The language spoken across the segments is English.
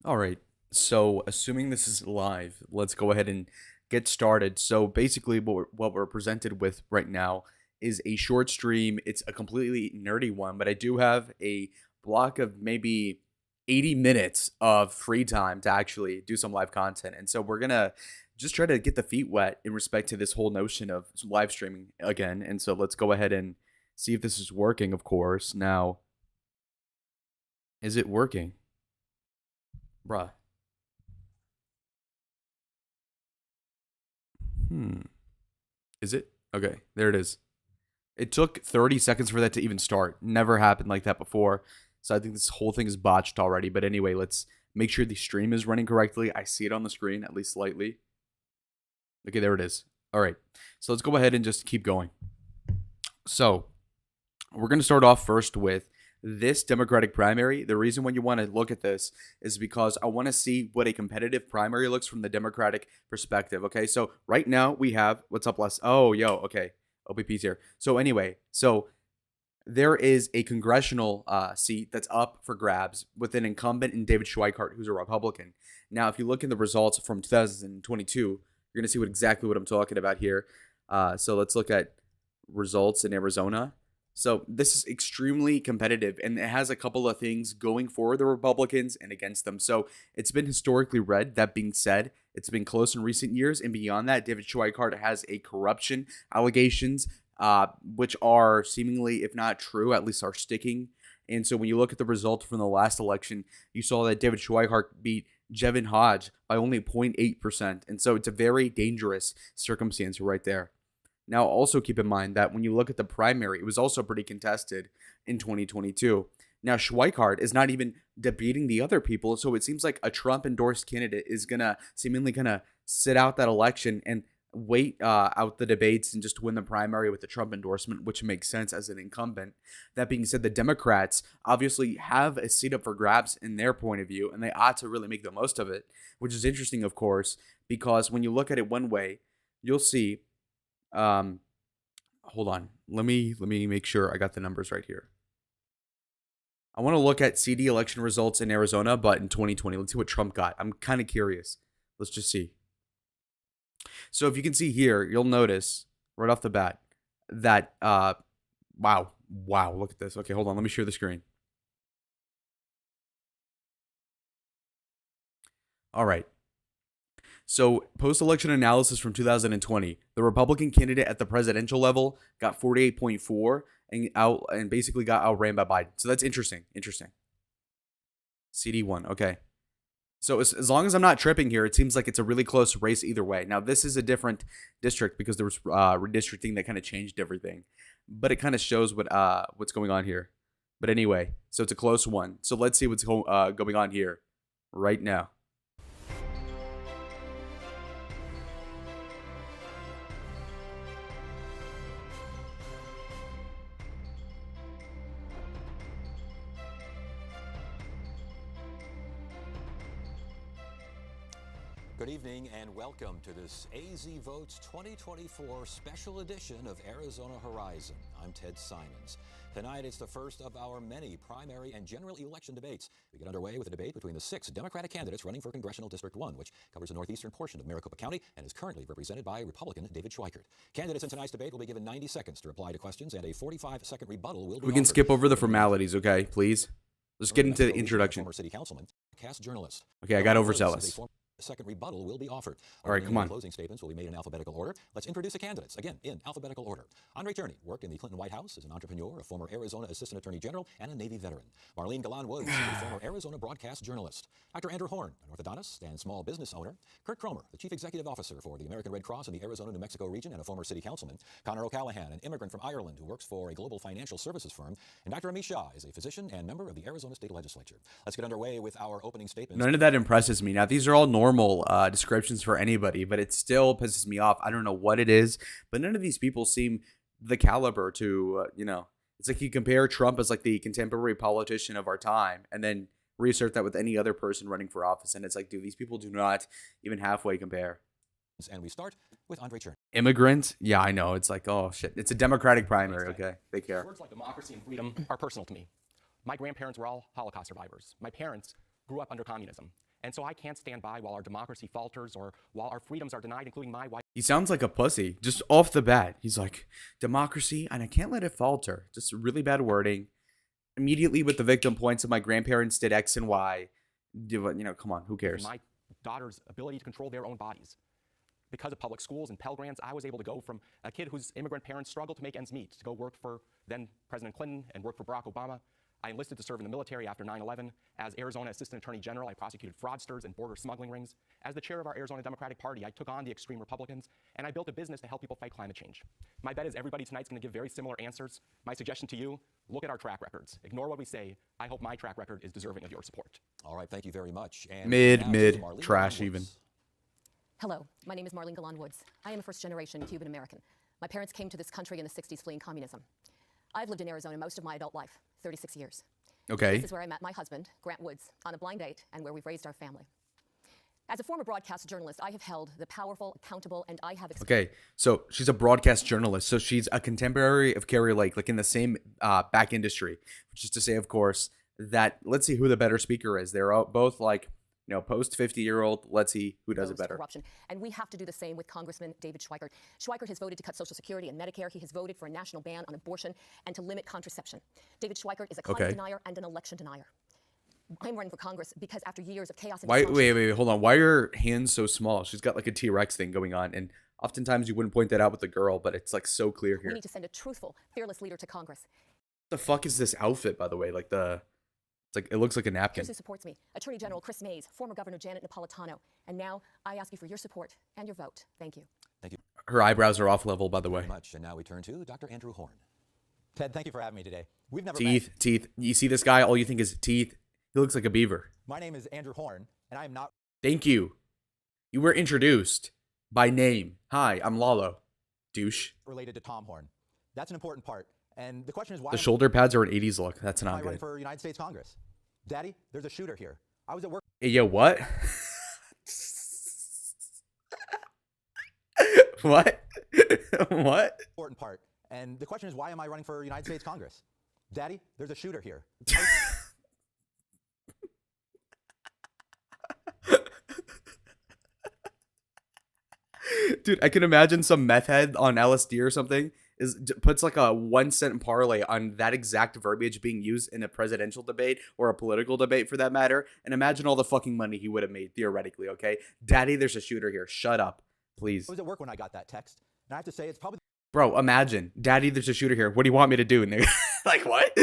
All right. So, assuming this is live, let's go ahead and get started. So, basically, what we're presented with right now is a short stream. It's a completely nerdy one, but I do have a block of maybe 80 minutes of free time to actually do some live content. And so, we're going to just try to get the feet wet in respect to this whole notion of live streaming again. And so, let's go ahead and see if this is working, of course. Now, is it working? Bruh. Hmm. Is it? Okay, there it is. It took 30 seconds for that to even start. Never happened like that before. So I think this whole thing is botched already. But anyway, let's make sure the stream is running correctly. I see it on the screen, at least slightly. Okay, there it is. All right. So let's go ahead and just keep going. So we're going to start off first with this Democratic primary. The reason why you want to look at this is because I want to see what a competitive primary looks from the Democratic perspective. Okay, so right now we have what's up, Les? Oh, yo, okay, OPP's here. So anyway, so there is a congressional seat that's up for grabs with an incumbent in David Schweikart, who's a Republican. Now, if you look in the results from 2022, you're going to see exactly what I'm talking about here. So let's look at results in Arizona. So this is extremely competitive, and it has a couple of things going for the Republicans and against them. So it's been historically red. That being said, it's been close in recent years, and beyond that, David Schweikart has a corruption allegations, which are seemingly, if not true, at least are sticking. And so when you look at the result from the last election, you saw that David Schweikart beat Jevin Hodge by only 0.8%. And so it's a very dangerous circumstance right there. Now, also keep in mind that when you look at the primary, it was also pretty contested in 2022. Now, Schweikart is not even debating the other people, so it seems like a Trump-endorsed candidate is going to seemingly kind of sit out that election and wait out the debates and just win the primary with the Trump endorsement, which makes sense as an incumbent. That being said, the Democrats obviously have a seat up for grabs in their point of view, and they ought to really make the most of it, which is interesting, of course, because when you look at it one way, you'll see um, hold on. Let me make sure I got the numbers right here. I want to look at CD election results in Arizona, but in 2020. Let's see what Trump got. I'm kind of curious. Let's just see. So if you can see here, you'll notice right off the bat that wow, look at this. Okay, hold on. Let me share the screen. All right. So, post-election analysis from 2020, the Republican candidate at the presidential level got 48.4 and basically got outran by Biden. So that's interesting. Interesting. CD1. Okay. So as long as I'm not tripping here, it seems like it's a really close race either way. Now, this is a different district because there was redistricting that kind of changed everything, but it kind of shows what's going on here. But anyway, so it's a close one. So let's see what's going on here right now. Good evening and welcome to this AZ Votes 2024 special edition of Arizona Horizon. I'm Ted Simons. Tonight it's the first of our many primary and general election debates. We get underway with a debate between the 6 Democratic candidates running for Congressional District 1, which covers the northeastern portion of Maricopa County and is currently represented by Republican David Schweikart. Candidates in tonight's debate will be given 90 seconds to reply to questions, and a 45-second rebuttal will be We can offered. skip over the formalities, okay, please? Let's get into the introduction. Former city councilman, cast journalist. Okay, I got overzealous. Second rebuttal will be offered. All right, come on. Closing statements will be made in alphabetical order. Let's introduce the candidates, again, in alphabetical order. Andre Tierney worked in the Clinton White House as an entrepreneur, a former Arizona Assistant Attorney General, and a Navy veteran. Marlene Galan Woods, a former Arizona broadcast journalist. Dr. Andrew Horn, an orthodontist and small business owner. Kurt Cromer, the Chief Executive Officer for the American Red Cross in the Arizona-New Mexico region and a former city councilman. Connor O'Callahan, an immigrant from Ireland who works for a global financial services firm. And Dr. Amish Shah is a physician and member of the Arizona State Legislature. Let's get underway with our opening statements. None of that impresses me. Now, these are all normal descriptions for anybody, but it still pisses me off. I don't know what it is, but none of these people seem the caliber to, it's like you compare Trump as like the contemporary politician of our time and then reassert that with any other person running for office. And it's like, dude, these people do not even halfway compare. And we start with Andre Tierney. Immigrant? Yeah, I know. It's like, oh, shit. It's a Democratic primary, okay? They care. Words like democracy and freedom are personal to me. My grandparents were all Holocaust survivors. My parents grew up under communism. And so I can't stand by while our democracy falters or while our freedoms are denied, including my wife. He sounds like a pussy just off the bat. He's like, democracy, and I can't let it falter. Just really bad wording. Immediately with the victim points of my grandparents did X and Y. Come on, who cares? My daughter's ability to control their own bodies. Because of public schools and Pell Grants, I was able to go from a kid whose immigrant parents struggled to make ends meet to go work for then President Clinton and work for Barack Obama. I enlisted to serve in the military after 9/11. As Arizona Assistant Attorney General, I prosecuted fraudsters and border smuggling rings. As the chair of our Arizona Democratic Party, I took on the extreme Republicans, and I built a business to help people fight climate change. My bet is everybody tonight's going to give very similar answers. My suggestion to you, look at our track records. Ignore what we say. I hope my track record is deserving of your support. All right, thank you very much. And Mid, now to Marlene trash Galan even. Woods. Hello, my name is Marlene Galan Woods. I am a first-generation Cuban American. My parents came to this country in the 60s fleeing communism. I've lived in Arizona most of my adult life, 36 years. Okay. This is where I met my husband, Grant Woods, on a blind date and where we've raised our family. As a former broadcast journalist, I have held the powerful, accountable, and I have Okay, so she's a broadcast journalist. So she's a contemporary of Carrie Lake, like in the same back industry, which is to say, of course, that let's see who the better speaker is. They're both like, post 50-year-old. Let's see who does it better. Corruption. And we have to do the same with Congressman David Schweikert. Schweikert has voted to cut Social Security and Medicare. He has voted for a national ban on abortion and to limit contraception. David Schweikert is a climate denier and an election denier. I'm running for Congress because after years of chaos and Wait, hold on. Why are her hands so small? She's got like a T-Rex thing going on, and oftentimes you wouldn't point that out with a girl, but it's like so clear here. we need to send a truthful, fearless leader to Congress. What the fuck is this outfit, by the way? It looks like a napkin. Here's who supports me. Attorney General Chris Mays, former Governor Janet Napolitano. And now I ask you for your support and your vote. Thank you. Thank you Her eyebrows are off level, by the way. very much. And now we turn to Dr. Andrew Horn. Ted, thank you for having me today. We've never Teeth. You see this guy? All you think is teeth. He looks like a beaver. My name is Andrew Horn, and I am not Thank you. You were introduced by name. Hi, I'm Lalo. Douche. related to Tom Horn. That's an important part. And the question is why The shoulder pads are an 80s look. That's am I not running good. for United States Congress? Daddy, there's a shooter here. I was at work Hey, yo, what? What? What? important part. And the question is why am I running for United States Congress? Daddy, there's a shooter here. Dude, I can imagine some meth head on LSD or something puts like a 1 cent parlay on that exact verbiage being used in a presidential debate or a political debate for that matter, and imagine all the fucking money he would have made theoretically. Okay, Daddy, there's a shooter here. Shut up, please. I was at work when I got that text. And I have to say, it's probably Bro, imagine, Daddy, there's a shooter here. What do you want me to do? And they're like, what?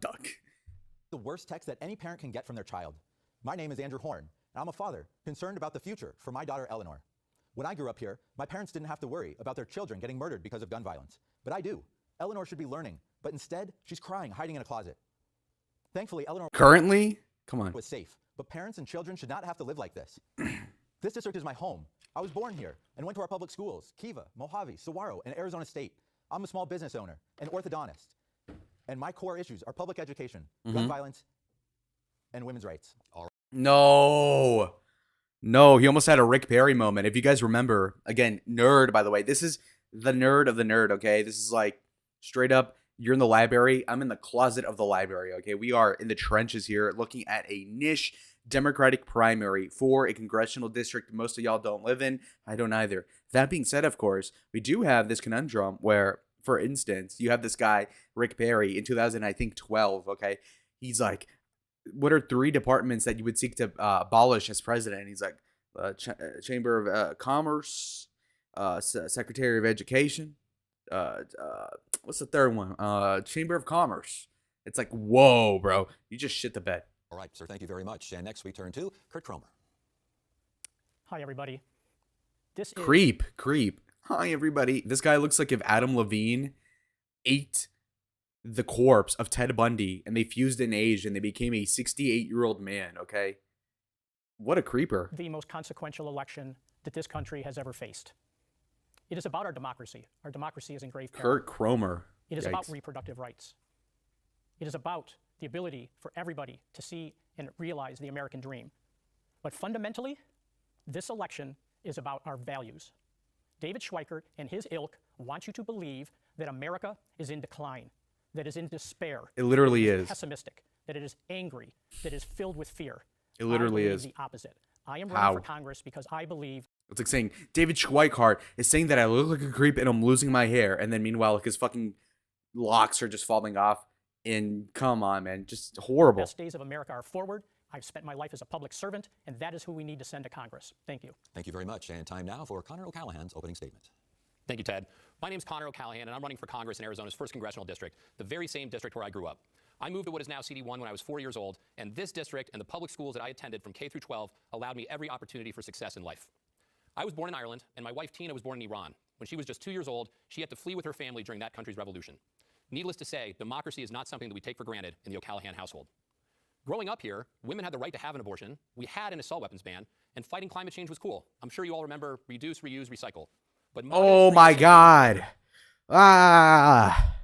Duck. the worst text that any parent can get from their child. My name is Andrew Horn, and I'm a father concerned about the future for my daughter, Eleanor. When I grew up here, my parents didn't have to worry about their children getting murdered because of gun violence. But I do. Eleanor should be learning, but instead, she's crying, hiding in a closet. Thankfully, Eleanor Currently? Come on. was safe, but parents and children should not have to live like this. This district is my home. I was born here and went to our public schools, Kiva, Mojave, Saguaro, and Arizona State. I'm a small business owner, an orthodontist. And my core issues are public education, gun violence, and women's rights. No. No, he almost had a Rick Perry moment. If you guys remember, again, nerd, by the way. This is the nerd of the nerd, okay? This is like straight up, you're in the library. I'm in the closet of the library, okay? We are in the trenches here looking at a niche Democratic primary for a congressional district most of y'all don't live in. I don't either. That being said, of course, we do have this conundrum where, for instance, you have this guy, Rick Perry, in 2012, okay? He's like, what are 3 departments that you would seek to abolish as president? And he's like, Chamber of Commerce, Secretary of Education. What's the third one? Chamber of Commerce. It's like, whoa, bro. You just shit the bed. All right, sir, thank you very much. And next we turn to Kurt Cromer. Hi, everybody. This is Creep. Hi, everybody. This guy looks like if Adam Levine ate the corpse of Ted Bundy and they fused and aged and they became a 68-year-old man, okay? What a creeper. the most consequential election that this country has ever faced. It is about our democracy. Our democracy is in grave peril. Kurt Cromer. It is about Yikes. reproductive rights. It is about the ability for everybody to see and realize the American dream. But fundamentally, this election is about our values. David Schweikert and his ilk want you to believe that America is in decline, that is in despair. It literally that it is. pessimistic, that it is angry, that it is filled with fear. It literally I believe is. the opposite. I am How? running for Congress because I believe It's like saying David Schweikart is saying that I look like a creep and I'm losing my hair, and then meanwhile, like his fucking locks are just falling off. And come on, man, just the horrible. best days of America are forward. I've spent my life as a public servant, and that is who we need to send to Congress. Thank you. Thank you very much. And time now for Connor O'Callahan's opening statement. Thank you, Ted. My name is Connor O'Callahan, and I'm running for Congress in Arizona's 1st Congressional District, the very same district where I grew up. I moved to what is now CD1 when I was 4 years old, and this district and the public schools that I attended from K through 12 allowed me every opportunity for success in life. I was born in Ireland, and my wife Tina was born in Iran. When she was just 2 years old, she had to flee with her family during that country's revolution. Needless to say, democracy is not something that we take for granted in the O'Callahan household. Growing up here, women had the right to have an abortion, we had an assault weapons ban, and fighting climate change was cool. I'm sure you all remember reduce, reuse, recycle. But Oh my God. Ah.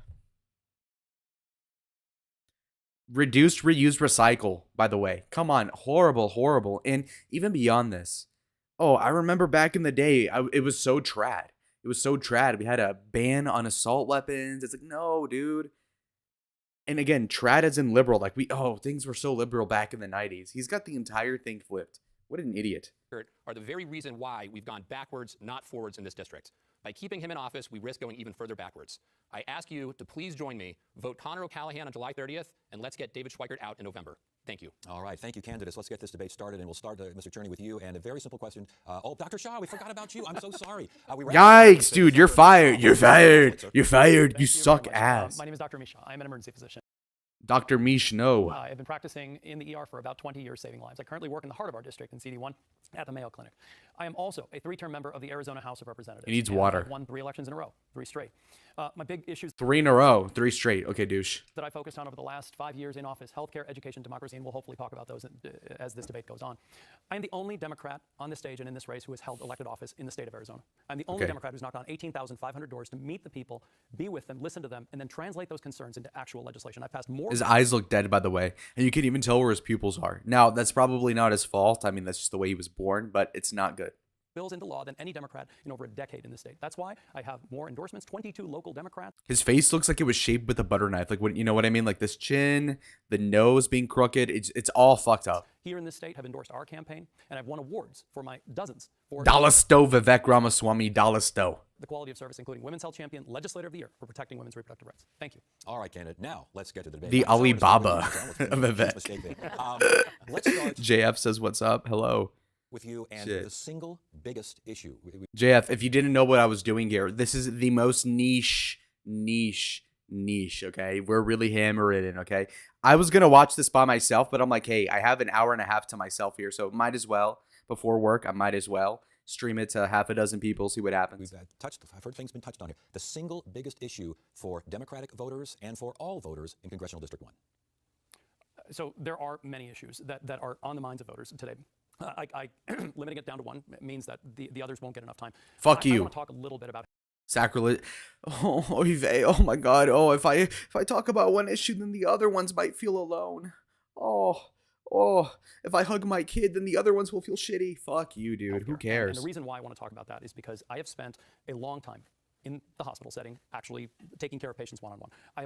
Reduce, reuse, recycle, by the way. Come on. Horrible, horrible. And even beyond this. Oh, I remember back in the day, it was so trad. It was so trad. We had a ban on assault weapons. It's like, no, dude. And again, trad as in liberal. Like, things were so liberal back in the 90s. He's got the entire thing flipped. What an idiot. Are the very reason why we've gone backwards, not forwards in this district. By keeping him in office, we risk going even further backwards. I ask you to please join me, vote Connor O'Callahan on July 30th, and let's get David Schweikart out in November. Thank you. All right, thank you, candidates. Let's get this debate started, and we'll start, Mr. Cherney, with you. And a very simple question. Dr. Shah, we forgot about you. I'm so sorry. Yikes, dude, you're fired. You're fired. You're fired. You suck ass. My name is Dr. Misha. I'm an emergency physician. Dr. Mish, no. I've been practicing in the ER for about 20 years, saving lives. I currently work in the heart of our district in CD1 at the Mayo Clinic. I am also a 3-term member of the Arizona House of Representatives. He needs water. I've won 3 elections in a row, 3 straight. My big issues 3 in a row, 3 straight. Okay, douche. that I focused on over the last 5 years in office: healthcare, education, democracy, and we'll hopefully talk about those as this debate goes on. I am the only Democrat on the stage and in this race who has held elected office in the state of Arizona. I'm the only Democrat who's knocked on 18,500 doors to meet the people, be with them, listen to them, and then translate those concerns into actual legislation. I've passed more. His eyes look dead, by the way, and you can even tell where his pupils are. Now, that's probably not his fault. I mean, that's just the way he was born, but it's not good. Bills into law than any Democrat in over a decade in the state. That's why I have more endorsements, 22 local Democrats. His face looks like it was shaped with a butter knife. Like, what, you know what I mean? Like this chin, the nose being crooked. It's all fucked up. Here in this state have endorsed our campaign, and I've won awards for my dozens for Dalasto Vivek Ramaswamy Dalasto. the quality of service, including Women's Health Champion, Legislator of the Year for protecting women's reproductive rights. Thank you. All right, candidate. Now, let's get to the debate. The Dr. Shah, Alibaba let's of Vivek. Vivek. Let's start JF says, what's up? Hello. with you and Shit. the single biggest issue. JF, if you didn't know what I was doing here, this is the most niche, okay? We're really hammering it, okay? I was going to watch this by myself, but I'm like, hey, I have an hour and a half to myself here, so might as well, before work, I might as well stream it to half a dozen people, see what happens. I've heard things been touched on here. The single biggest issue for Democratic voters and for all voters in Congressional District 1. So there are many issues that are on the minds of voters today. Limiting it down to one means that the others won't get enough time. Fuck you. I want to talk a little bit about Sacrilege. Oh, Yves, oh my God. Oh, if I talk about one issue, then the other ones might feel alone. Oh, if I hug my kid, then the other ones will feel shitty. Fuck you, dude. Who cares? And the reason why I want to talk about that is because I have spent a long time in the hospital setting, actually taking care of patients one-on-one. I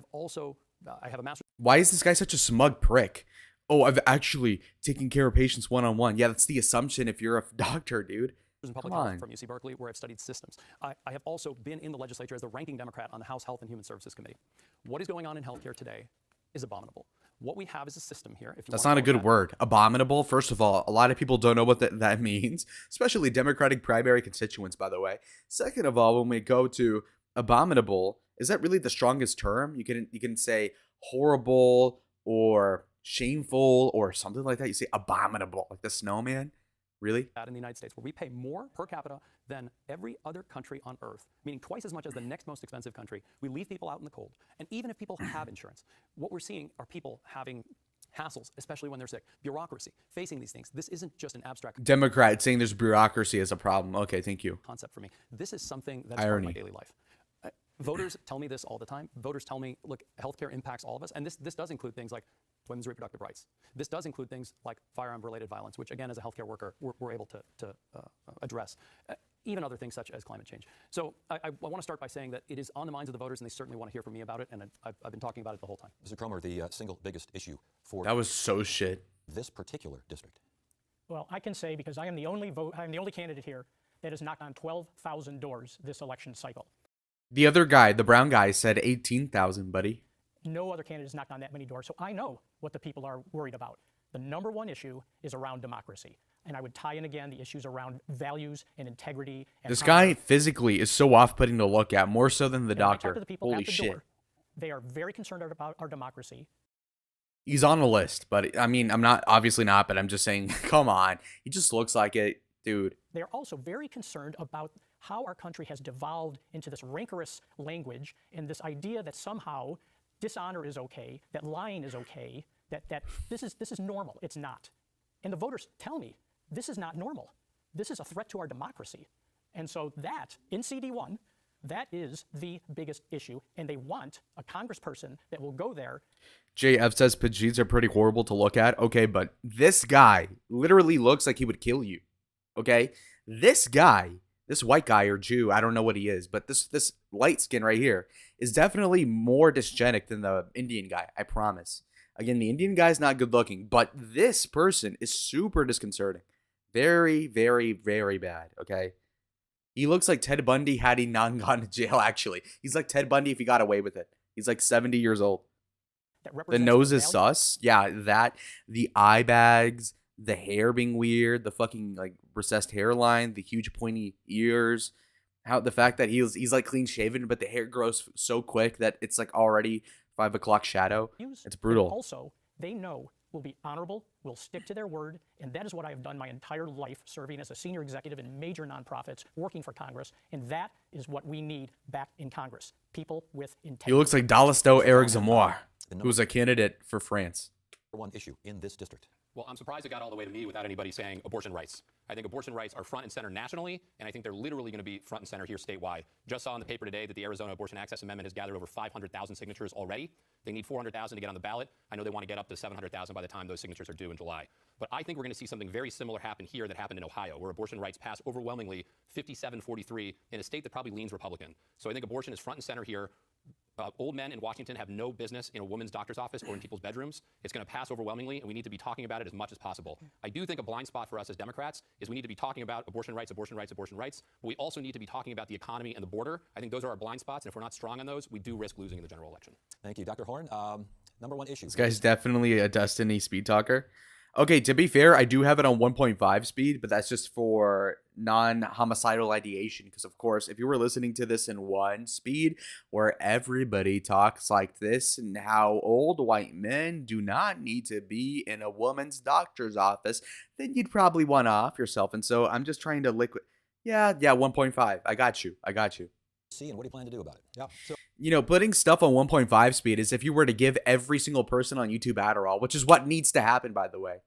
have a master's. Why is this guy such a smug prick? Oh, I've actually taken care of patients one-on-one. Yeah, that's the assumption if you're a doctor, dude. In public health from UC Berkeley, where I've studied systems. I have also been in the legislature as the ranking Democrat on the House Health and Human Services Committee. What is going on in healthcare today is abominable. What we have is a system here. If you That's not a good word. Abominable. First of all, a lot of people don't know what that means, especially Democratic primary constituents, by the way. Second of all, when we go to abominable, is that really the strongest term? You can say horrible or shameful or something like that. You say abominable, like the snowman. Really? In the United States, where we pay more per capita than every other country on earth, meaning twice as much as the next most expensive country. We leave people out in the cold. And even if people have insurance, what we're seeing are people having hassles, especially when they're sick. Bureaucracy, facing these things. This isn't just an abstract Democrat saying there's bureaucracy as a problem. Okay, thank you. concept for me. This is something that's part of my daily life. Voters tell me this all the time. Voters tell me, look, healthcare impacts all of us. And this does include things like women's reproductive rights. This does include things like firearm-related violence, which, again, as a healthcare worker, we're able to address. Even other things such as climate change. So I want to start by saying that it is on the minds of the voters, and they certainly want to hear from me about it, and I've been talking about it the whole time. Mr. Cromer, the single biggest issue for That was so shit. this particular district. Well, I can say because I am the only candidate here that has knocked on 12,000 doors this election cycle. The other guy, the brown guy, said 18,000, buddy. No other candidate has knocked on that many doors, so I know what the people are worried about. The number one issue is around democracy. And I would tie in again the issues around values and integrity. And This guy physically is so off-putting to look at, more so than the and when I doctor. talk to the people Holy at the shit. door, they are very concerned about our democracy. He's on a list, but I mean, I'm not, obviously not, but I'm just saying, come on. He just looks like it, dude. They are also very concerned about how our country has devolved into this rancorous language and this idea that somehow dishonor is okay, that lying is okay, that this is normal. It's not. And the voters tell me this is not normal. This is a threat to our democracy. And so that, in CD1, that is the biggest issue. And they want a congressperson that will go there. JF says Pajeets are pretty horrible to look at. Okay, but this guy literally looks like he would kill you. Okay? This guy, this white guy or Jew, I don't know what he is, but this light skin right here is definitely more dysgenic than the Indian guy, I promise. Again, the Indian guy's not good looking, but this person is super disconcerting. Very, very, very bad, okay? He looks like Ted Bundy had he not gone to jail, actually. He's like Ted Bundy if he got away with it. He's like 70 years old. The nose is sus. Yeah, that. The eye bags, the hair being weird, the fucking like recessed hairline, the huge pointy ears. How the fact that he's like clean shaven, but the hair grows so quick that it's like already 5 o'clock shadow. It's brutal. Also, they know will be honorable, will stick to their word, and that is what I have done my entire life, serving as a senior executive in major nonprofits, working for Congress, and that is what we need back in Congress. People with integrity. He looks like Dalisto Eric Zemmour, who was a candidate for France. One issue in this district. Well, I'm surprised it got all the way to me without anybody saying abortion rights. I think abortion rights are front and center nationally, and I think they're literally going to be front and center here statewide. Just saw in the paper today that the Arizona Abortion Access Amendment has gathered over 500,000 signatures already. They need 400,000 to get on the ballot. I know they want to get up to 700,000 by the time those signatures are due in July. But I think we're going to see something very similar happen here that happened in Ohio, where abortion rights passed overwhelmingly 57-43 in a state that probably leans Republican. So I think abortion is front and center here. Old men in Washington have no business in a woman's doctor's office or in people's bedrooms. It's going to pass overwhelmingly, and we need to be talking about it as much as possible. I do think a blind spot for us as Democrats is we need to be talking about abortion rights, abortion rights, abortion rights, but we also need to be talking about the economy and the border. I think those are our blind spots, and if we're not strong on those, we do risk losing in the general election. Thank you, Dr. Horn. Number one issue. This guy's definitely a Destiny speed talker. Okay, to be fair, I do have it on 1.5 speed, but that's just for non-homicidal ideation. Because, of course, if you were listening to this in 1 speed, where everybody talks like this and how old white men do not need to be in a woman's doctor's office, then you'd probably want to off yourself. And so I'm just trying to Yeah, 1.5. I got you. See, and what do you plan to do about it? Yeah. So, you know, putting stuff on 1.5 speed is if you were to give every single person on YouTube Adderall, which is what needs to happen, by the way.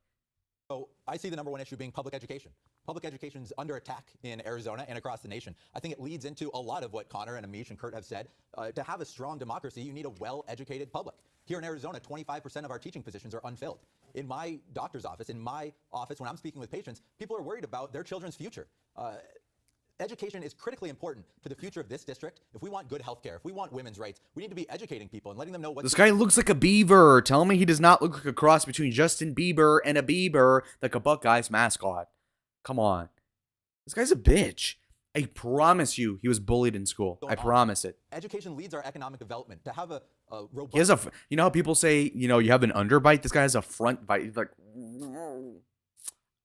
So I see the number one issue being public education. Public education is under attack in Arizona and across the nation. I think it leads into a lot of what Connor and Amish and Kurt have said. To have a strong democracy, you need a well-educated public. Here in Arizona, 25% of our teaching positions are unfilled. In my doctor's office, when I'm speaking with patients, people are worried about their children's future. Education is critically important to the future of this district. If we want good health care, if we want women's rights, we need to be educating people and letting them know what... This guy looks like a beaver. Tell me he does not look like a cross between Justin Bieber and a beaver, like a Buckeyes mascot. Come on. This guy's a bitch. I promise you he was bullied in school. I promise it. Education leads our economic development. To have a robust... He has a... You know how people say, you know, you have an underbite? This guy has a front bite. He's like...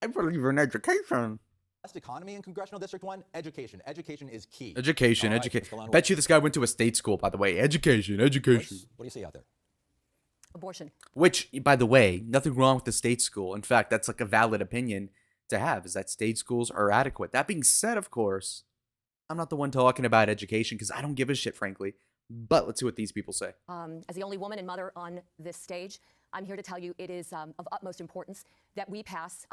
I believe in education. Economy in Congressional District 1, education. Education is key. Education. Bet you this guy went to a state school, by the way. Education. What do you see out there? Abortion. Which, by the way, nothing wrong with the state school. In fact, that's like a valid opinion to have, is that state schools are adequate. That being said, of course, I'm not the one talking about education because I don't give a shit, frankly. But let's see what these people say. As the only woman and mother on this stage, I'm here to tell you it is of utmost importance that we pass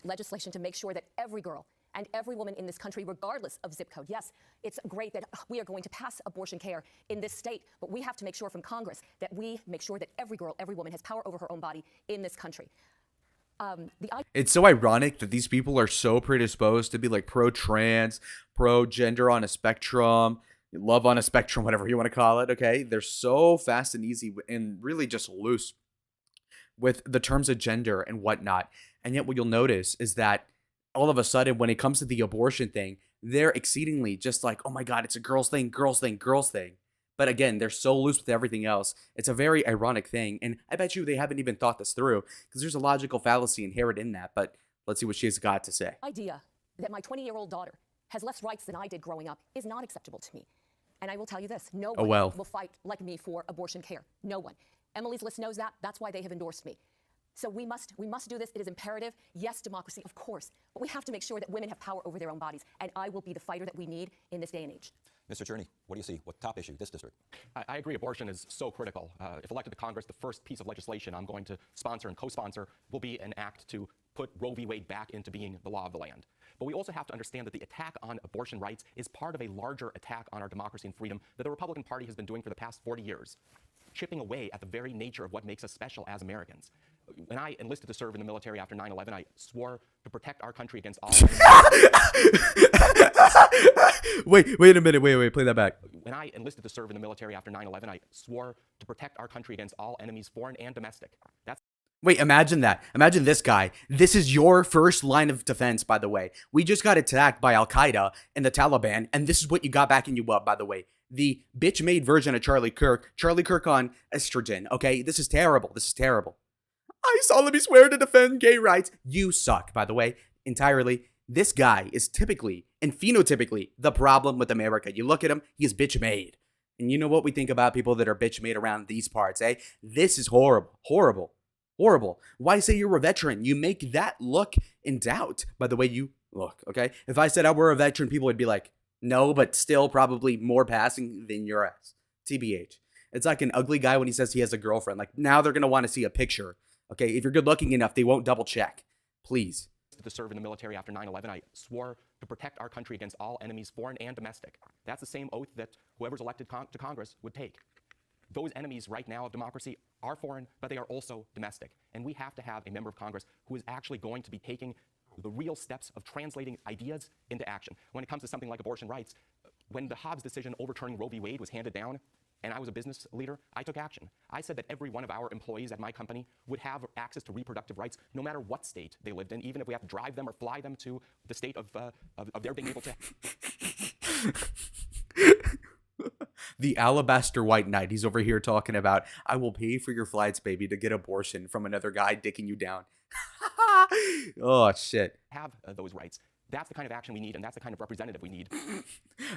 legislation to make sure that every girl and every woman in this country, regardless of zip code. Yes, it's great that we are going to pass abortion care in this state, but we have to make sure from Congress that we make sure that every girl, every woman has power over her own body in this country. It's so ironic that these people are so predisposed to be like pro-trans, pro-gender on a spectrum, love on a spectrum, whatever you want to call it, okay? They're so fast and easy and really just loose with the terms of gender and whatnot. And yet what you'll notice is that all of a sudden, when it comes to the abortion thing, they're exceedingly just like, oh my God, it's a girls thing, girls thing, girls thing. But again, they're so loose with everything else. It's a very ironic thing. And I bet you they haven't even thought this through because there's a logical fallacy inherent in that. But let's see what she's got to say. Idea that my 20-year-old daughter has less rights than I did growing up is not acceptable to me. And I will tell you this, no one will fight like me for abortion care. No one. Emily's List knows that. That's why they have endorsed me. So we must do this. It is imperative. Yes, democracy, of course. But we have to make sure that women have power over their own bodies. And I will be the fighter that we need in this day and age. Mr. Cherney, what do you see? What top issue, this district? I agree abortion is so critical. If elected to Congress, the first piece of legislation I'm going to sponsor and co-sponsor will be an act to put Roe v. Wade back into being the law of the land. But we also have to understand that the attack on abortion rights is part of a larger attack on our democracy and freedom that the Republican Party has been doing for the past 40 years, chipping away at the very nature of what makes us special as Americans. When I enlisted to serve in the military after 9/11, I swore to protect our country against all... Wait a minute. Wait, play that back. When I enlisted to serve in the military after 9/11, I swore to protect our country against all enemies, foreign and domestic. Wait, imagine that. Imagine this guy. This is your first line of defense, by the way. We just got attacked by Al-Qaeda and the Taliban, and this is what you got backing you up, by the way. The bitch-made version of Charlie Kirk on estrogen, okay? This is terrible. This is terrible. I solemnly swear to defend gay rights. You suck, by the way, entirely. This guy is typically and phenotypically the problem with America. You look at him, he is bitch-made. And you know what we think about people that are bitch-made around these parts, eh? This is horrible. Horrible. Horrible. Why say you're a veteran? You make that look in doubt by the way you look, okay? If I said I were a veteran, people would be like, no, but still probably more passing than your ass. TBH. It's like an ugly guy when he says he has a girlfriend. Like, now they're going to want to see a picture, okay? If you're good looking enough, they won't double check. Please. To serve in the military after 9/11, I swore to protect our country against all enemies, foreign and domestic. That's the same oath that whoever's elected to Congress would take. Those enemies right now of democracy are foreign, but they are also domestic. And we have to have a member of Congress who is actually going to be taking the real steps of translating ideas into action. When it comes to something like abortion rights, when the Hobbs decision overturning Roe v. Wade was handed down, and I was a business leader, I took action. I said that every one of our employees at my company would have access to reproductive rights no matter what state they lived in, even if we have to drive them or fly them to the state of their being able to... The alabaster white knight, he's over here talking about, I will pay for your flights, baby, to get abortion from another guy dicking you down. Oh, shit. Have those rights. That's the kind of action we need, and that's the kind of representative we need.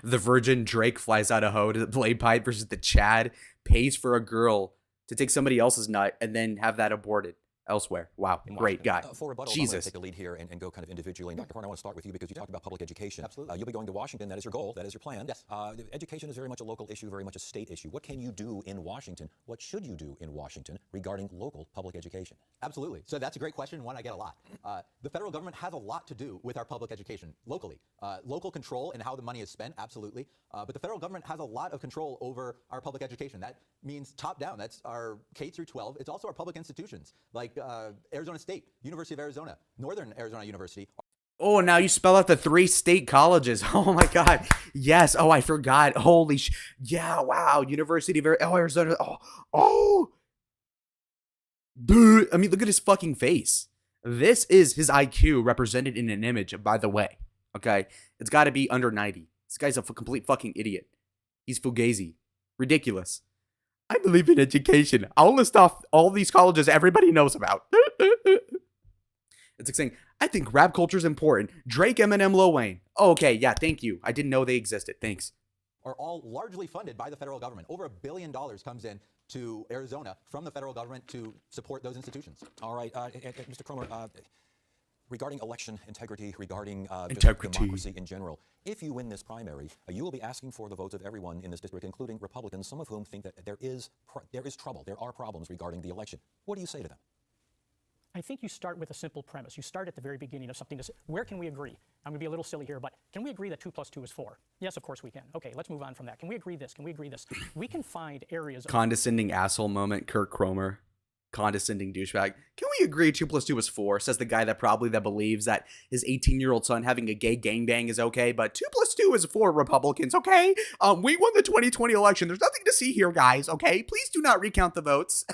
The virgin Drake flies out a hoe to the Blade Pipe versus the Chad pays for a girl to take somebody else's nut and then have that aborted elsewhere. Wow, great guy. For rebuttal, Jesus. I'm going to take the lead here and go kind of individually. And Dr. Horn, I want to start with you because you talked about public education. Absolutely. You'll be going to Washington. That is your goal. That is your plan. Yes. Education is very much a local issue, very much a state issue. What can you do in Washington? What should you do in Washington regarding local public education? Absolutely. So that's a great question, one I get a lot. The federal government has a lot to do with our public education locally. Local control and how the money is spent, absolutely. But the federal government has a lot of control over our public education. That means top down. That's our K through 12. It's also our public institutions like Arizona State, University of Arizona, Northern Arizona University. Oh, now you spell out the 3 state colleges. Oh my God. Yes. Oh, I forgot. Holy yeah. Wow. University of Arizona. Oh. Dude. I mean, look at his fucking face. This is his IQ represented in an image, by the way. Okay. It's got to be under 90. This guy's a complete fucking idiot. He's fugazi. Ridiculous. I believe in education. I'll list off all these colleges everybody knows about. It's like saying, I think rap culture is important. Drake, Eminem, Lil Wayne. Oh, okay, yeah, thank you. I didn't know they existed. Thanks. Are all largely funded by the federal government. Over $1 billion comes in to Arizona from the federal government to support those institutions. All right, Mr. Cromer, regarding election integrity, regarding democracy in general, if you win this primary, you will be asking for the votes of everyone in this district, including Republicans, some of whom think that there is trouble, there are problems regarding the election. What do you say to them? I think you start with a simple premise. You start at the very beginning of something to say, where can we agree? I'm going to be a little silly here, but can we agree that 2 + 2 is 4? Yes, of course we can. Okay, let's move on from that. Can we agree this? Can we agree this? We can find areas... Condescending asshole moment, Kirk Cromer. Condescending douchebag. Can we agree 2 + 2 is 4? Says the guy that believes that his 18-year-old son having a gay gangbang is okay, but 2 + 2 is 4, Republicans, okay? We won the 2020 election. There's nothing to see here, guys, okay? Please do not recount the votes.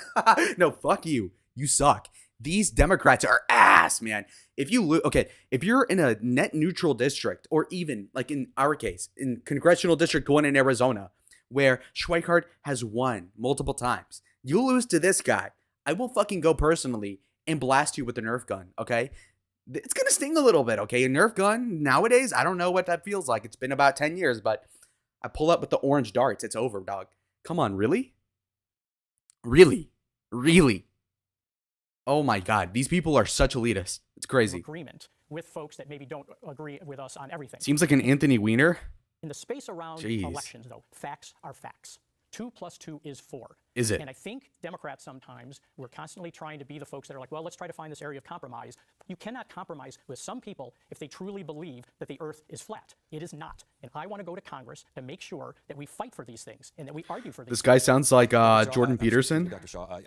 No, fuck you. You suck. These Democrats are ass, man. If you're in a net neutral district, or even like in our case, in congressional district 1 in Arizona, where Schweikart has won multiple times, you lose to this guy, I will fucking go personally and blast you with a Nerf gun, okay? It's going to sting a little bit, okay? A Nerf gun nowadays, I don't know what that feels like. It's been about 10 years, but I pull up with the orange darts. It's over, dog. Come on, really? Really? Really? Oh my God, these people are such elitists. It's crazy. Agreement with folks that maybe don't agree with us on everything. Seems like an Anthony Weiner. In the space around Jeez. elections, though, facts are facts. 2 + 2 is 4. Is it? And I think Democrats sometimes, we're constantly trying to be the folks that are like, well, let's try to find this area of compromise. You cannot compromise with some people if they truly believe that the earth is flat. It is not. And I want to go to Congress to make sure that we fight for these things and that we argue for these This guy sounds like Jordan Peterson. Dr. Shaw,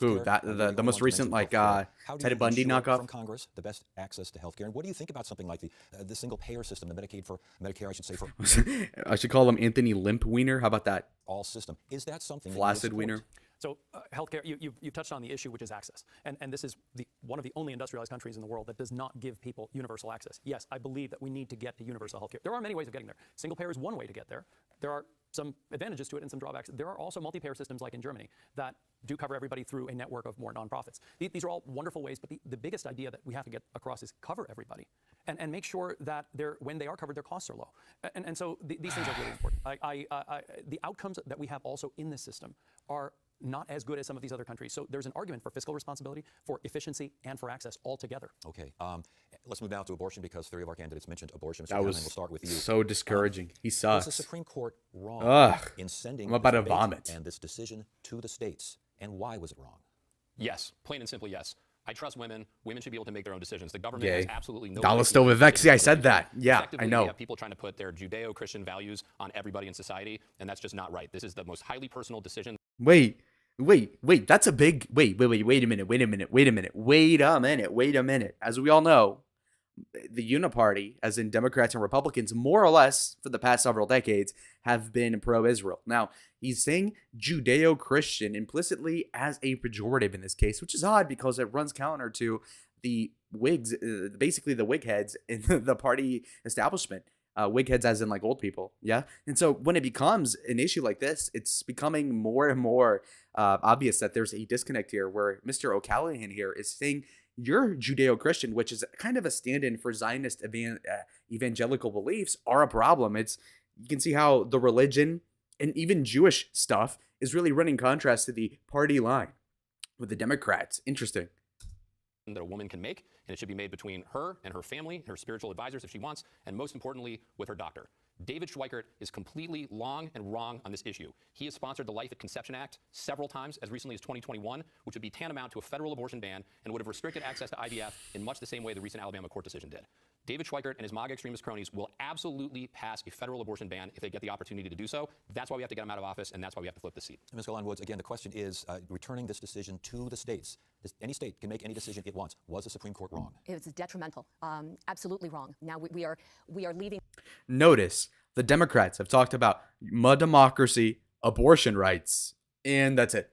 Ooh, the most recent like Ted Bundy knockoff. From Congress, the best access to health care. And what do you think about something like the single payer system, the Medicare, I should say, for I should call him Anthony Limp Weiner. How about that? all system? Is that something Flaccid that you Weiner. support? So healthcare, you touched on the issue, which is access. And this is one of the only industrialized countries in the world that does not give people universal access. Yes, I believe that we need to get to universal healthcare. There are many ways of getting there. Single payer is one way to get there. There are some advantages to it and some drawbacks. There are also multi-payer systems like in Germany that do cover everybody through a network of more nonprofits. These are all wonderful ways, but the biggest idea that we have to get across is cover everybody and make sure that when they are covered, their costs are low. And so these things are really important. The outcomes that we have also in this system are not as good as some of these other countries. So there's an argument for fiscal responsibility, for efficiency, and for access all together. Okay, let's move now to abortion because 3 of our candidates mentioned abortion. Mr. That Callahan, was we'll start with you. so discouraging. He Was sucks. the Supreme Court wrong Ugh, in sending I'm about this to debate vomit. and this decision to the states? And why was it wrong? Yes, plain and simply yes. I trust women. Women should be able to make their own decisions. The government Yay. has absolutely no. Dallas right to make Stovivec. See, I decisions said on that. people. Yeah, Effectively, I know. We have people trying to put their Judeo-Christian values on everybody in society, and that's just not right. This is the most highly personal decision. Wait. That's a big wait a minute. As we all know, the Uniparty, as in Democrats and Republicans, more or less for the past several decades, have been pro-Israel. Now, he's saying Judeo-Christian implicitly as a pejorative in this case, which is odd because it runs counter to the Whigs, basically the Whig heads in the party establishment. Whig heads as in like old people, yeah? And so when it becomes an issue like this, it's becoming more and more obvious that there's a disconnect here where Mr. O'Callaghan here is saying you're Judeo-Christian, which is kind of a stand-in for Zionist evangelical beliefs, are a problem. You can see how the religion and even Jewish stuff is really running contrast to the party line with the Democrats. Interesting. That a woman can make, and it should be made between her and her family, her spiritual advisors if she wants, and most importantly, with her doctor. David Schweikart is completely long and wrong on this issue. He has sponsored the Life at Conception Act several times as recently as 2021, which would be tantamount to a federal abortion ban and would have restricted access to IVF in much the same way the recent Alabama court decision did. David Schweikart and his MAGA extremist cronies will absolutely pass a federal abortion ban if they get the opportunity to do so. That's why we have to get him out of office, and that's why we have to flip the seat. Ms. Galan-Woods, again, the question is returning this decision to the states. Any state can make any decision it wants. Was the Supreme Court wrong? It's detrimental, absolutely wrong. Now we are leaving. Notice the Democrats have talked about democracy, abortion rights, and that's it.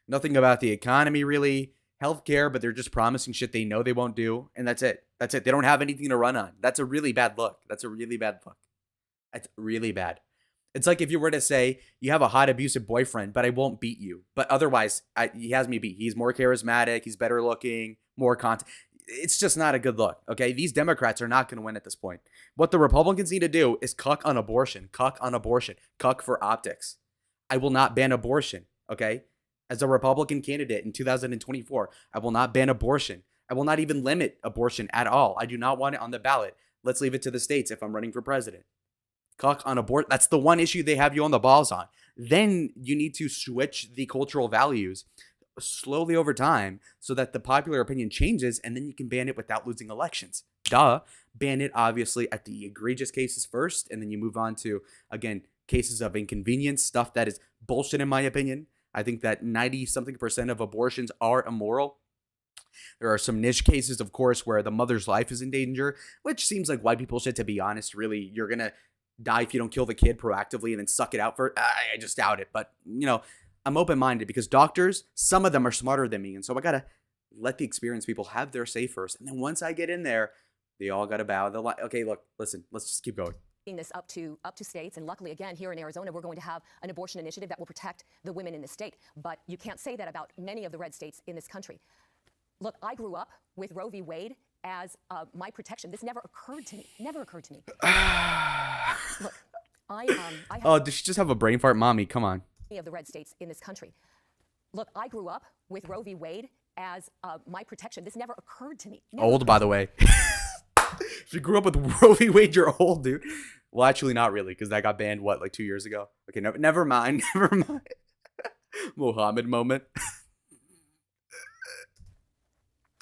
Nothing about the economy, really. Healthcare, but they're just promising shit they know they won't do, and that's it. That's it. They don't have anything to run on. That's a really bad look. That's really bad. It's like if you were to say, you have a hot, abusive boyfriend, but I won't beat you. But otherwise, he has me beat. He's more charismatic. He's better looking, more content. It's just not a good look, okay? These Democrats are not going to win at this point. What the Republicans need to do is cuck on abortion, cuck for optics. I will not ban abortion, okay? As a Republican candidate in 2024, I will not ban abortion. I will not even limit abortion at all. I do not want it on the ballot. Let's leave it to the states if I'm running for president. Cuck on abortion. That's the one issue they have you on the balls on. Then you need to switch the cultural values slowly over time so that the popular opinion changes, and then you can ban it without losing elections. Duh. Ban it, obviously, at the egregious cases first, and then you move on to, again, cases of inconvenience, stuff that is bullshit in my opinion. I think that 90-something% of abortions are immoral. There are some niche cases, of course, where the mother's life is in danger, which seems like white people shit, to be honest. Really, you're going to die if you don't kill the kid proactively and then suck it out for... I just doubt it. But, I'm open-minded because doctors, some of them are smarter than me. And so I got to let the experienced people have their say first. And then once I get in there, they all got to bow the line. Okay, look, listen, let's just keep going. This up to states, and luckily again here in Arizona we're going to have an abortion initiative that will protect the women in the state, but you can't say that about many of the red states in this country. Look, I grew up with Roe v. Wade as my protection. This never occurred to me. Look, I Oh, does she just have a brain fart? Mommy, come on. many of the red states in this country. Look, I grew up with Roe v. Wade as my protection. This never occurred to me. Old, by the way. If you grew up with Roe v. Wade, you're old, dude. Well, actually, not really, because that got banned, what, like 2 years ago? Okay, never mind. Never mind. Mohammed moment.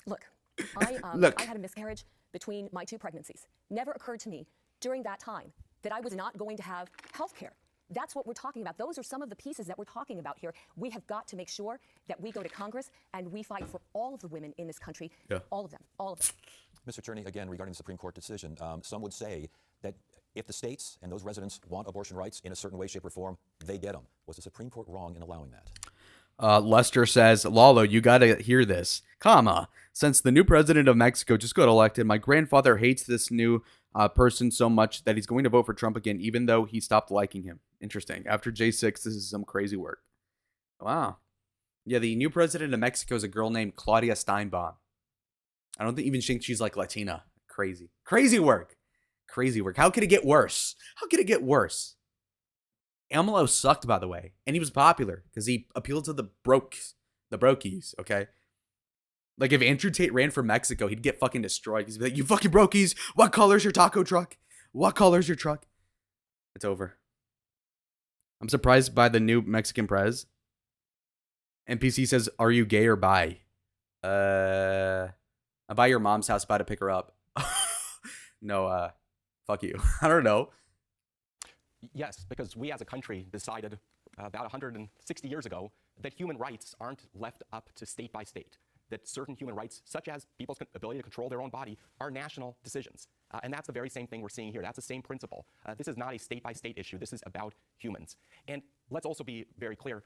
Look, Look. I had a miscarriage between my 2 pregnancies. Never occurred to me during that time that I was not going to have health care. That's what we're talking about. Those are some of the pieces that we're talking about here. We have got to make sure that we go to Congress and we fight for all of the women in this country. Yeah. All of them. All of them. Mr. Attorney, again, regarding the Supreme Court decision, some would say that if the states and those residents want abortion rights in a certain way, shape, or form, they get them. Was the Supreme Court wrong in allowing that? Lester says, Lalo, you got to hear this. Comma. Since the new president of Mexico just got elected, my grandfather hates this new person so much that he's going to vote for Trump again, even though he stopped liking him. Interesting. After J6, this is some crazy work. Wow. Yeah, the new president of Mexico is a girl named Claudia Steinbaum. I don't even think she's like Latina. Crazy. Crazy work. Crazy work. How could it get worse? How could it get worse? AMLO sucked, by the way. And he was popular because he appealed to the brokies, okay? Like, if Andrew Tate ran for Mexico, he'd get fucking destroyed. He'd be like, you fucking brokies, what color's your taco truck? What color's your truck? It's over. I'm surprised by the new Mexican prez. NPC says, are you gay or bi? I'm by your mom's house, about to pick her up. No, fuck you. I don't know. Yes, because we as a country decided about 160 years ago that human rights aren't left up to state by state, that certain human rights, such as people's ability to control their own body, are national decisions. And that's the very same thing we're seeing here. That's the same principle. This is not a state by state issue. This is about humans. And let's also be very clear.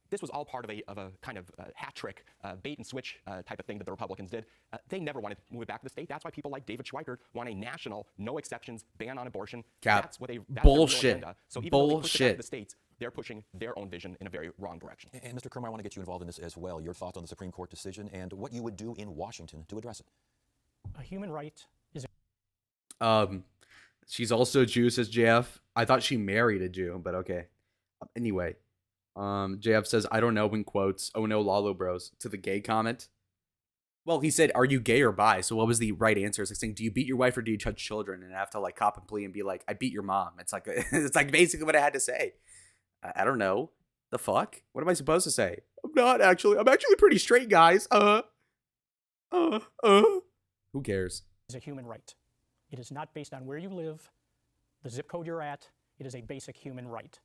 This was all part of a kind of hat trick, bait and switch type of thing that the Republicans did. They never wanted to move it back to the state. That's why people like David Schweikert want a national, no exceptions, ban on abortion. Cap. That's what that's Bullshit. their real agenda. So even though they push it back Bullshit. to the states, they're pushing their own vision in a very wrong direction. And Mr. Kermer, I want to get you involved in this as well. Your thoughts on the Supreme Court decision and what you would do in Washington to address it. A human right is She's also a Jew, says JF. I thought she married a Jew, but okay. Anyway, JF says, I don't know, in quotes, oh no, Lalo bros, to the gay comment. Well, he said, are you gay or bi? So what was the right answer? It's like saying, do you beat your wife or do you touch children? And I have to like cop and plea and be like, I beat your mom. It's like, it's like basically what I had to say. I don't know. The fuck? What am I supposed to say? I'm actually pretty straight, guys. Who cares? a human right. It is not based on where you live, the zip code you're at. It is a basic human right.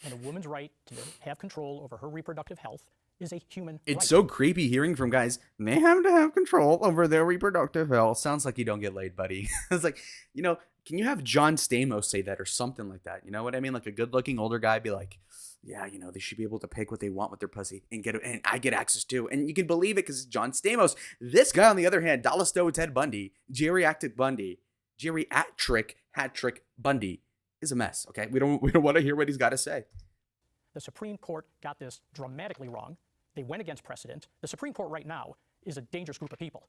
And a woman's right to have control over her reproductive health is a human right. It's so creepy hearing from guys, they have to have control over their reproductive health. Sounds like you don't get laid, buddy. It's like, you know, can you have John Stamos say that or something like that? You know what I mean? Like a good-looking older guy be like, yeah, you know, they should be able to pick what they want with their pussy and get it, and I get access to. And you can believe it because it's John Stamos. This guy, on the other hand, Dallas Stowe, Ted Bundy, geriatric hat trick Bundy is a mess. Okay, we don't want to hear what he's got to say. The Supreme Court got this dramatically wrong. They went against precedent. The Supreme Court right now is a dangerous group of people.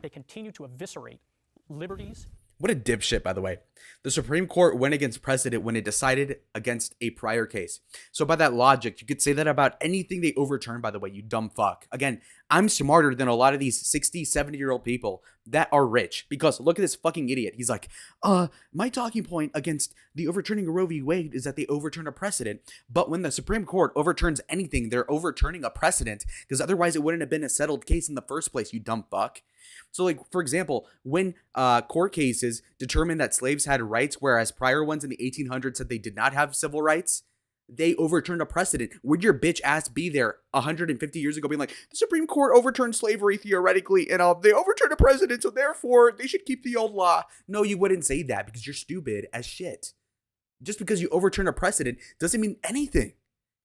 They continue to eviscerate liberties. What a dipshit, by the way. The Supreme Court went against precedent when it decided against a prior case. So by that logic, you could say that about anything they overturn, by the way, you dumb fuck. Again, I'm smarter than a lot of these 60, 70-year-old people that are rich. Because look at this fucking idiot. He's like, my talking point against the overturning of Roe v. Wade is that they overturn a precedent. But when the Supreme Court overturns anything, they're overturning a precedent. Because otherwise it wouldn't have been a settled case in the first place, you dumb fuck. So, like, for example, when court cases determined that slaves had rights, whereas prior ones in the 1800s said they did not have civil rights, they overturned a precedent. Would your bitch ass be there 150 years ago being like, the Supreme Court overturned slavery theoretically, and they overturned a precedent, so therefore they should keep the old law? No, you wouldn't say that because you're stupid as shit. Just because you overturn a precedent doesn't mean anything.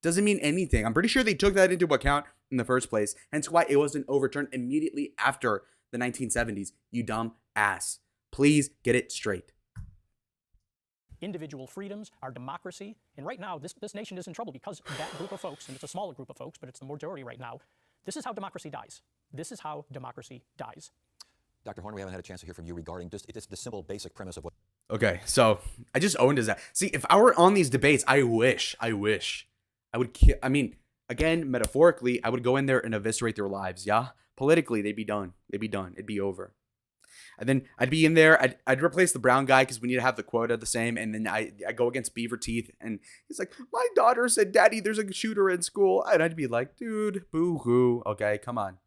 doesn't mean anything. I'm pretty sure they took that into account in the first place, hence why it wasn't overturned immediately after the 1970s. You dumb ass. Please get it straight. Individual freedoms, our democracy. And right now, this nation is in trouble because that group of folks, and it's a smaller group of folks, but it's the majority right now. This is how democracy dies. This is how democracy dies. Dr. Horn, we haven't had a chance to hear from you regarding just the simple basic premise of what. Okay, so I just owned his ass. See, if I were on these debates, I wish I would I mean, again, metaphorically, I would go in there and eviscerate their lives, yeah? Politically, they'd be done. It'd be over. And then I'd be in there, I'd replace the brown guy because we need to have the quota the same. And then I go against Beaver Teeth, and he's like, my daughter said, Daddy, there's a shooter in school. And I'd be like, dude, boo-hoo. Okay, come on.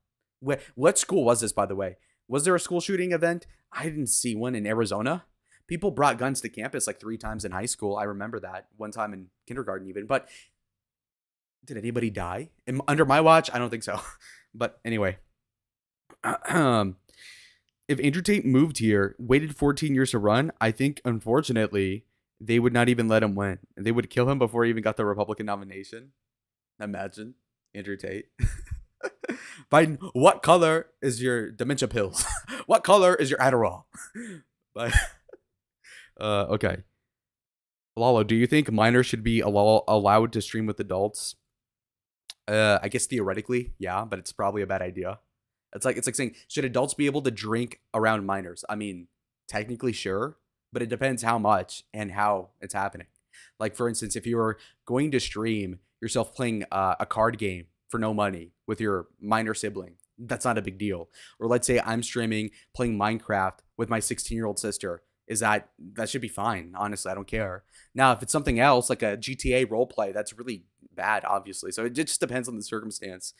What school was this, by the way? Was there a school shooting event? I didn't see one in Arizona. People brought guns to campus like 3 times in high school. I remember that. One time in kindergarten even. But did anybody die? Under my watch? I don't think so. But anyway. If Andrew Tate moved here, waited 14 years to run, I think, unfortunately, they would not even let him win. They would kill him before he even got the Republican nomination. Imagine. Andrew Tate. Biden, what color is your dementia pills? What color is your Adderall? But okay. Lalo, do you think minors should be allowed to stream with adults? I guess theoretically, yeah, but it's probably a bad idea. It's like saying, should adults be able to drink around minors? I mean, technically, sure, but it depends how much and how it's happening. Like, for instance, if you're going to stream yourself playing a card game for no money with your minor sibling, that's not a big deal. Or let's say I'm streaming playing Minecraft with my 16-year-old sister. That should be fine. Honestly, I don't care. Now, if it's something else like a GTA roleplay, that's really bad, obviously. So it just depends on the circumstance.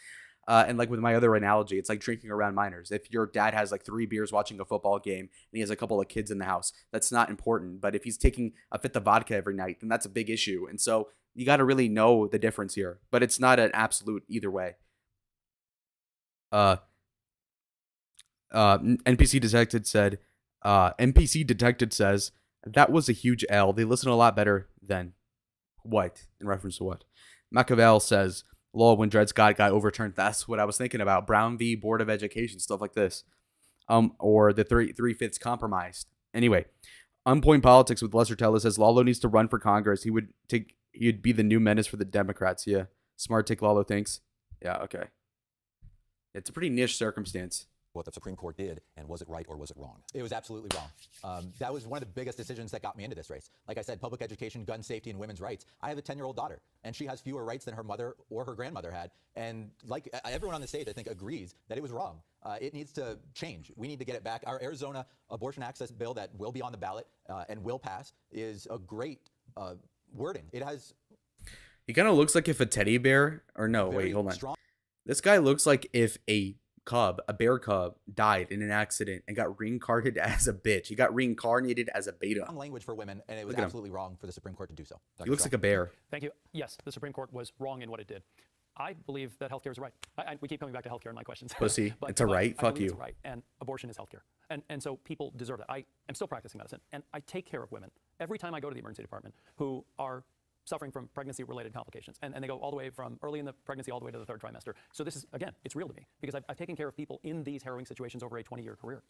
And like with my other analogy, it's like drinking around minors. If your dad has like 3 beers watching a football game and he has a couple of kids in the house, that's not important. But if he's taking a fifth of vodka every night, then that's a big issue. And so you got to really know the difference here. But it's not an absolute either way. NPC Detected says, that was a huge L. They listen a lot better than what? In reference to what? Machiavel says, law when Dred Scott got overturned. That's what I was thinking about. Brown v. Board of Education, stuff like this. Or the 3/5 compromise. Anyway, On Point Politics with Lester Teller says Lalo needs to run for Congress. He'd be the new menace for the Democrats. Yeah. Smart take, Lalo thinks. Yeah, okay. It's a pretty niche circumstance. What the Supreme Court did, and was it right or was it wrong? It was absolutely wrong. That was one of the biggest decisions that got me into this race. Like I said, public education, gun safety, and women's rights. I have a 10-year-old daughter, and she has fewer rights than her mother or her grandmother had. And like everyone on the stage, I think, agrees that it was wrong. It needs to change. We need to get it back. Our Arizona abortion access bill that will be on the ballot and will pass is a great wording. It has... He kind of looks like if a teddy bear... Or no, wait, hold on. This guy looks like if a bear cub, died in an accident and got reincarnated as a bitch. He got reincarnated as a beta. Wrong language for women, and it was absolutely wrong for the Supreme Court to do so. He looks like a bear. Thank you. Yes, the Supreme Court was wrong in what it did. I believe that healthcare is a right. We keep coming back to healthcare in my questions. Pussy. It's a right. Fuck you. It's a right, and abortion is healthcare. And so people deserve that. I am still practicing medicine, and I take care of women every time I go to the emergency department who are suffering from pregnancy-related complications. And they go all the way from early in the pregnancy all the way to the 3rd trimester. So this is, again, it's real to me because I've taken care of people in these harrowing situations over a 20-year career.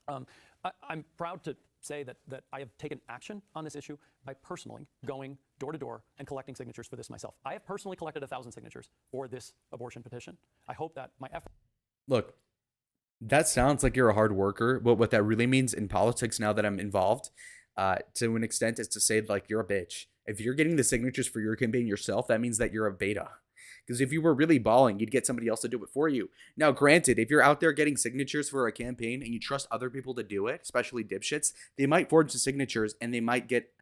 I'm proud to say that I have taken action on this issue by personally going door to door and collecting signatures for this myself. I have personally collected 1,000 signatures for this abortion petition. I hope that my effort... Look, that sounds like you're a hard worker, but what that really means in politics now that I'm involved, to an extent, is to say, like, you're a bitch. If you're getting the signatures for your campaign yourself, that means that you're a beta. Because if you were really balling, you'd get somebody else to do it for you. Now, granted, if you're out there getting signatures for a campaign and you trust other people to do it, especially dipshits, they might forge the signatures and they might get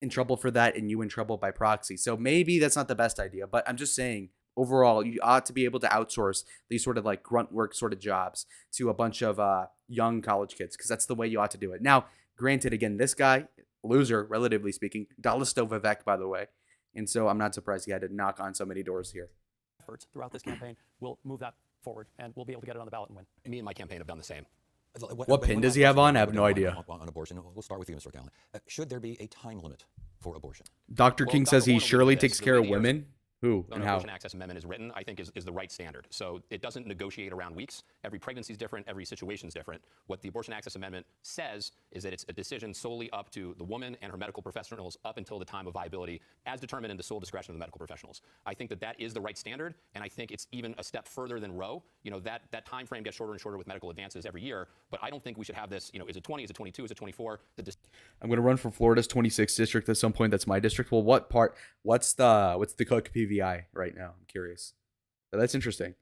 in trouble for that and you in trouble by proxy. So maybe that's not the best idea, but I'm just saying, overall, you ought to be able to outsource these sort of like grunt work sort of jobs to a bunch of young college kids, because that's the way you ought to do it. Now, granted, again, this guy... loser, relatively speaking. Dalisto Vivek, by the way. And so I'm not surprised he had to knock on so many doors here. Efforts throughout this campaign will move that forward, and we'll be able to get it on the ballot and win. Me and my campaign have done the same. What pin does he have on? I have no idea. On abortion, we'll start with you, Mr. O'Callaghan. Should there be a time limit for abortion? Dr. King says he surely takes care of women. Who an and how? abortion access amendment is written, I think is the right standard. So it doesn't negotiate around weeks. Every pregnancy is different. Every situation is different. What the abortion access amendment says is that it's a decision solely up to the woman and her medical professionals up until the time of viability, as determined in the sole discretion of the medical professionals. I think that that is the right standard, and I think it's even a step further than Roe. You know, that time frame gets shorter and shorter with medical advances every year, but I don't think we should have this, you know, is it 20, is it 22, is it 24? I'm going to run for Florida's 26th district at some point. That's my district. Well, what's the Cook PVI right now? I'm curious. So that's interesting.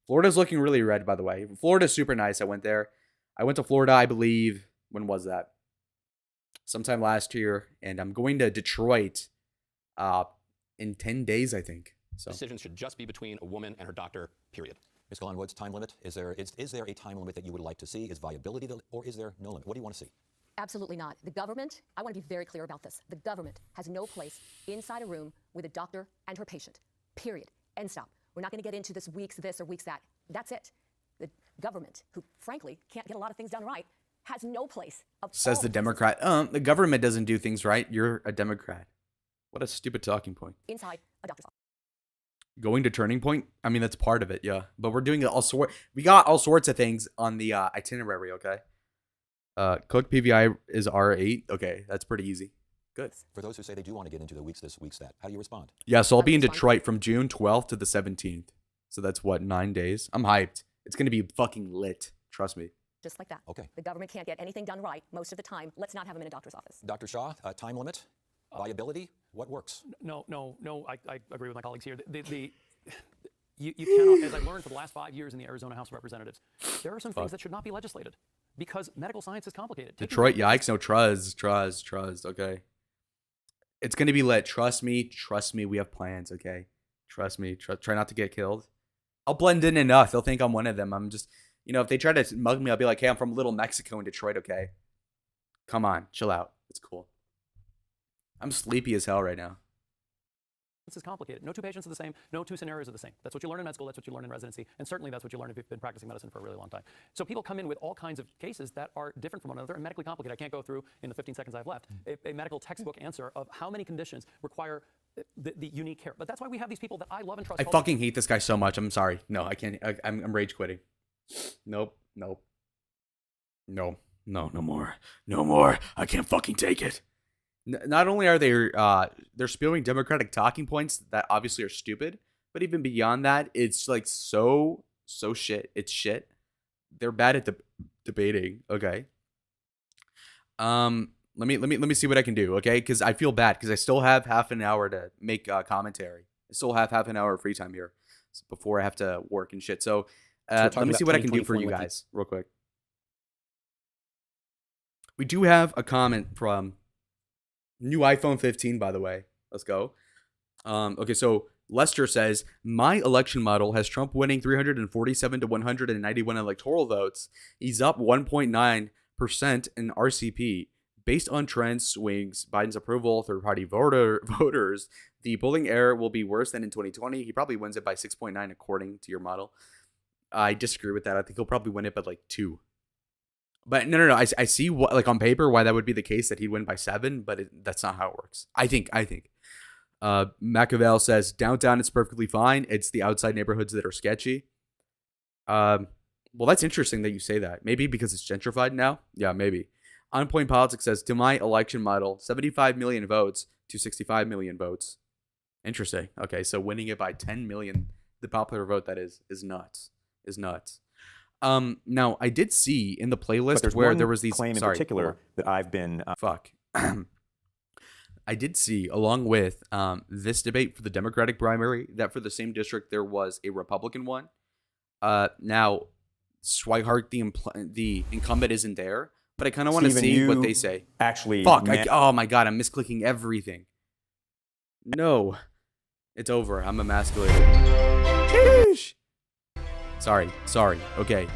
Florida's looking really red, by the way. Florida's super nice. I went there. I went to Florida, I believe. When was that? Sometime last year. And I'm going to Detroit in 10 days, I think. So Decisions should just be between a woman and her doctor, period. Ms. Galan-Woods, time limit? Is there a time limit that you would like to see? Is viability or is there no limit? What do you want to see? Absolutely not. The government, I want to be very clear about this. The government has no place inside a room with a doctor and her patient. Period. End stop. We're not going to get into this or weeks that. That's it. The government, who frankly can't get a lot of things done right, has no place. Says the Democrat. The government doesn't do things right. You're a Democrat. What a stupid talking point. Inside a doctor's office. Going to Turning Point? I mean, that's part of it, yeah. But we're doing we got all sorts of things on the itinerary, okay? Cook PVI is R8. Okay, that's pretty easy. Good. For those who say they do want to get into the weeks this, weeks that, how do you respond? Yeah, so I'll be in Detroit from June 12th to the 17th. So that's what, 9 days? I'm hyped. It's going to be fucking lit. Trust me. Just like that. Okay. The government can't get anything done right most of the time. Let's not have them in a doctor's office. Dr. Shah, time limit? Viability? What works? No, I agree with my colleagues here. You cannot, as I've learned for the last 5 years in the Arizona House of Representatives, there are some things that should not be legislated because medical science is complicated. Detroit, yikes, no, trust, okay? It's going to be lit. Trust me, we have plans, okay? Trust me, try not to get killed. I'll blend in enough. They'll think I'm one of them. I'm just, if they try to mug me, I'll be like, hey, I'm from Little Mexico in Detroit, okay? Come on, chill out. It's cool. I'm sleepy as hell right now. This is complicated. No two patients are the same. No two scenarios are the same. That's what you learn in med school. That's what you learn in residency. And certainly that's what you learn if you've been practicing medicine for a really long time. So people come in with all kinds of cases that are different from one another and medically complicated. I can't go through, in the 15 seconds I have left, a medical textbook answer of how many conditions require the unique care. But that's why we have these people that I love and trust. I fucking hate this guy so much. I'm sorry. No, I can't. I'm rage quitting. Nope. No more. I can't fucking take it. Not only are they're spewing Democratic talking points that obviously are stupid, but even beyond that, it's like so shit. It's shit. They're bad at debating. Okay. Let me see what I can do. Okay, because I feel bad because I still have half an hour to make commentary. I still have half an hour of free time here before I have to work and shit. So let me see what I can do for you guys real quick. We do have a comment from new iPhone 15, by the way. Let's go. Okay, so Lester says, my election model has Trump winning 347 to 191 electoral votes. He's up 1.9% in RCP. Based on trend swings, Biden's approval, third-party voters, the polling error will be worse than in 2020. He probably wins it by 6.9 according to your model. I disagree with that. I think he'll probably win it by like 2. But no. I see what, like, on paper why that would be the case, that he'd win by 7, but that's not how it works. I think. Machiavel says downtown is perfectly fine. It's the outside neighborhoods that are sketchy. Well, that's interesting that you say that. Maybe because it's gentrified now. Yeah, maybe. On Point Politics says, to my election model, 75 million votes to 65 million votes. Interesting. Okay, so winning it by 10 million, the popular vote that is nuts. Is nuts. Now I did see in the playlist where there was these claim in particular that I've been I did see, along with this debate for the Democratic primary, that for the same district there was a Republican one. Now Schweihart, the incumbent, isn't there, but I kind of want to see what they say. Actually, oh my god, I'm misclicking everything. No, it's over. I'm emasculated. Sheesh. Sorry. Okay.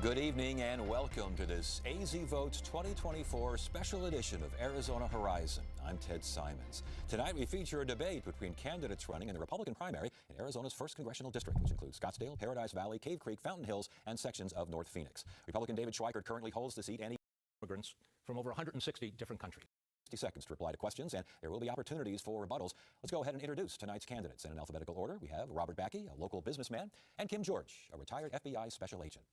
Good evening and welcome to this AZ Votes 2024 special edition of Arizona Horizon. I'm Ted Simons. Tonight we feature a debate between candidates running in the Republican primary in Arizona's 1st Congressional District, which includes Scottsdale, Paradise Valley, Cave Creek, Fountain Hills, and sections of North Phoenix. Republican David Schweikert currently holds the seat, and he Immigrants from over 160 different countries. 60 seconds to reply to questions, and there will be opportunities for rebuttals. Let's go ahead and introduce tonight's candidates. In alphabetical order, we have Robert Backey, a local businessman, and Kim George, a retired FBI special agent.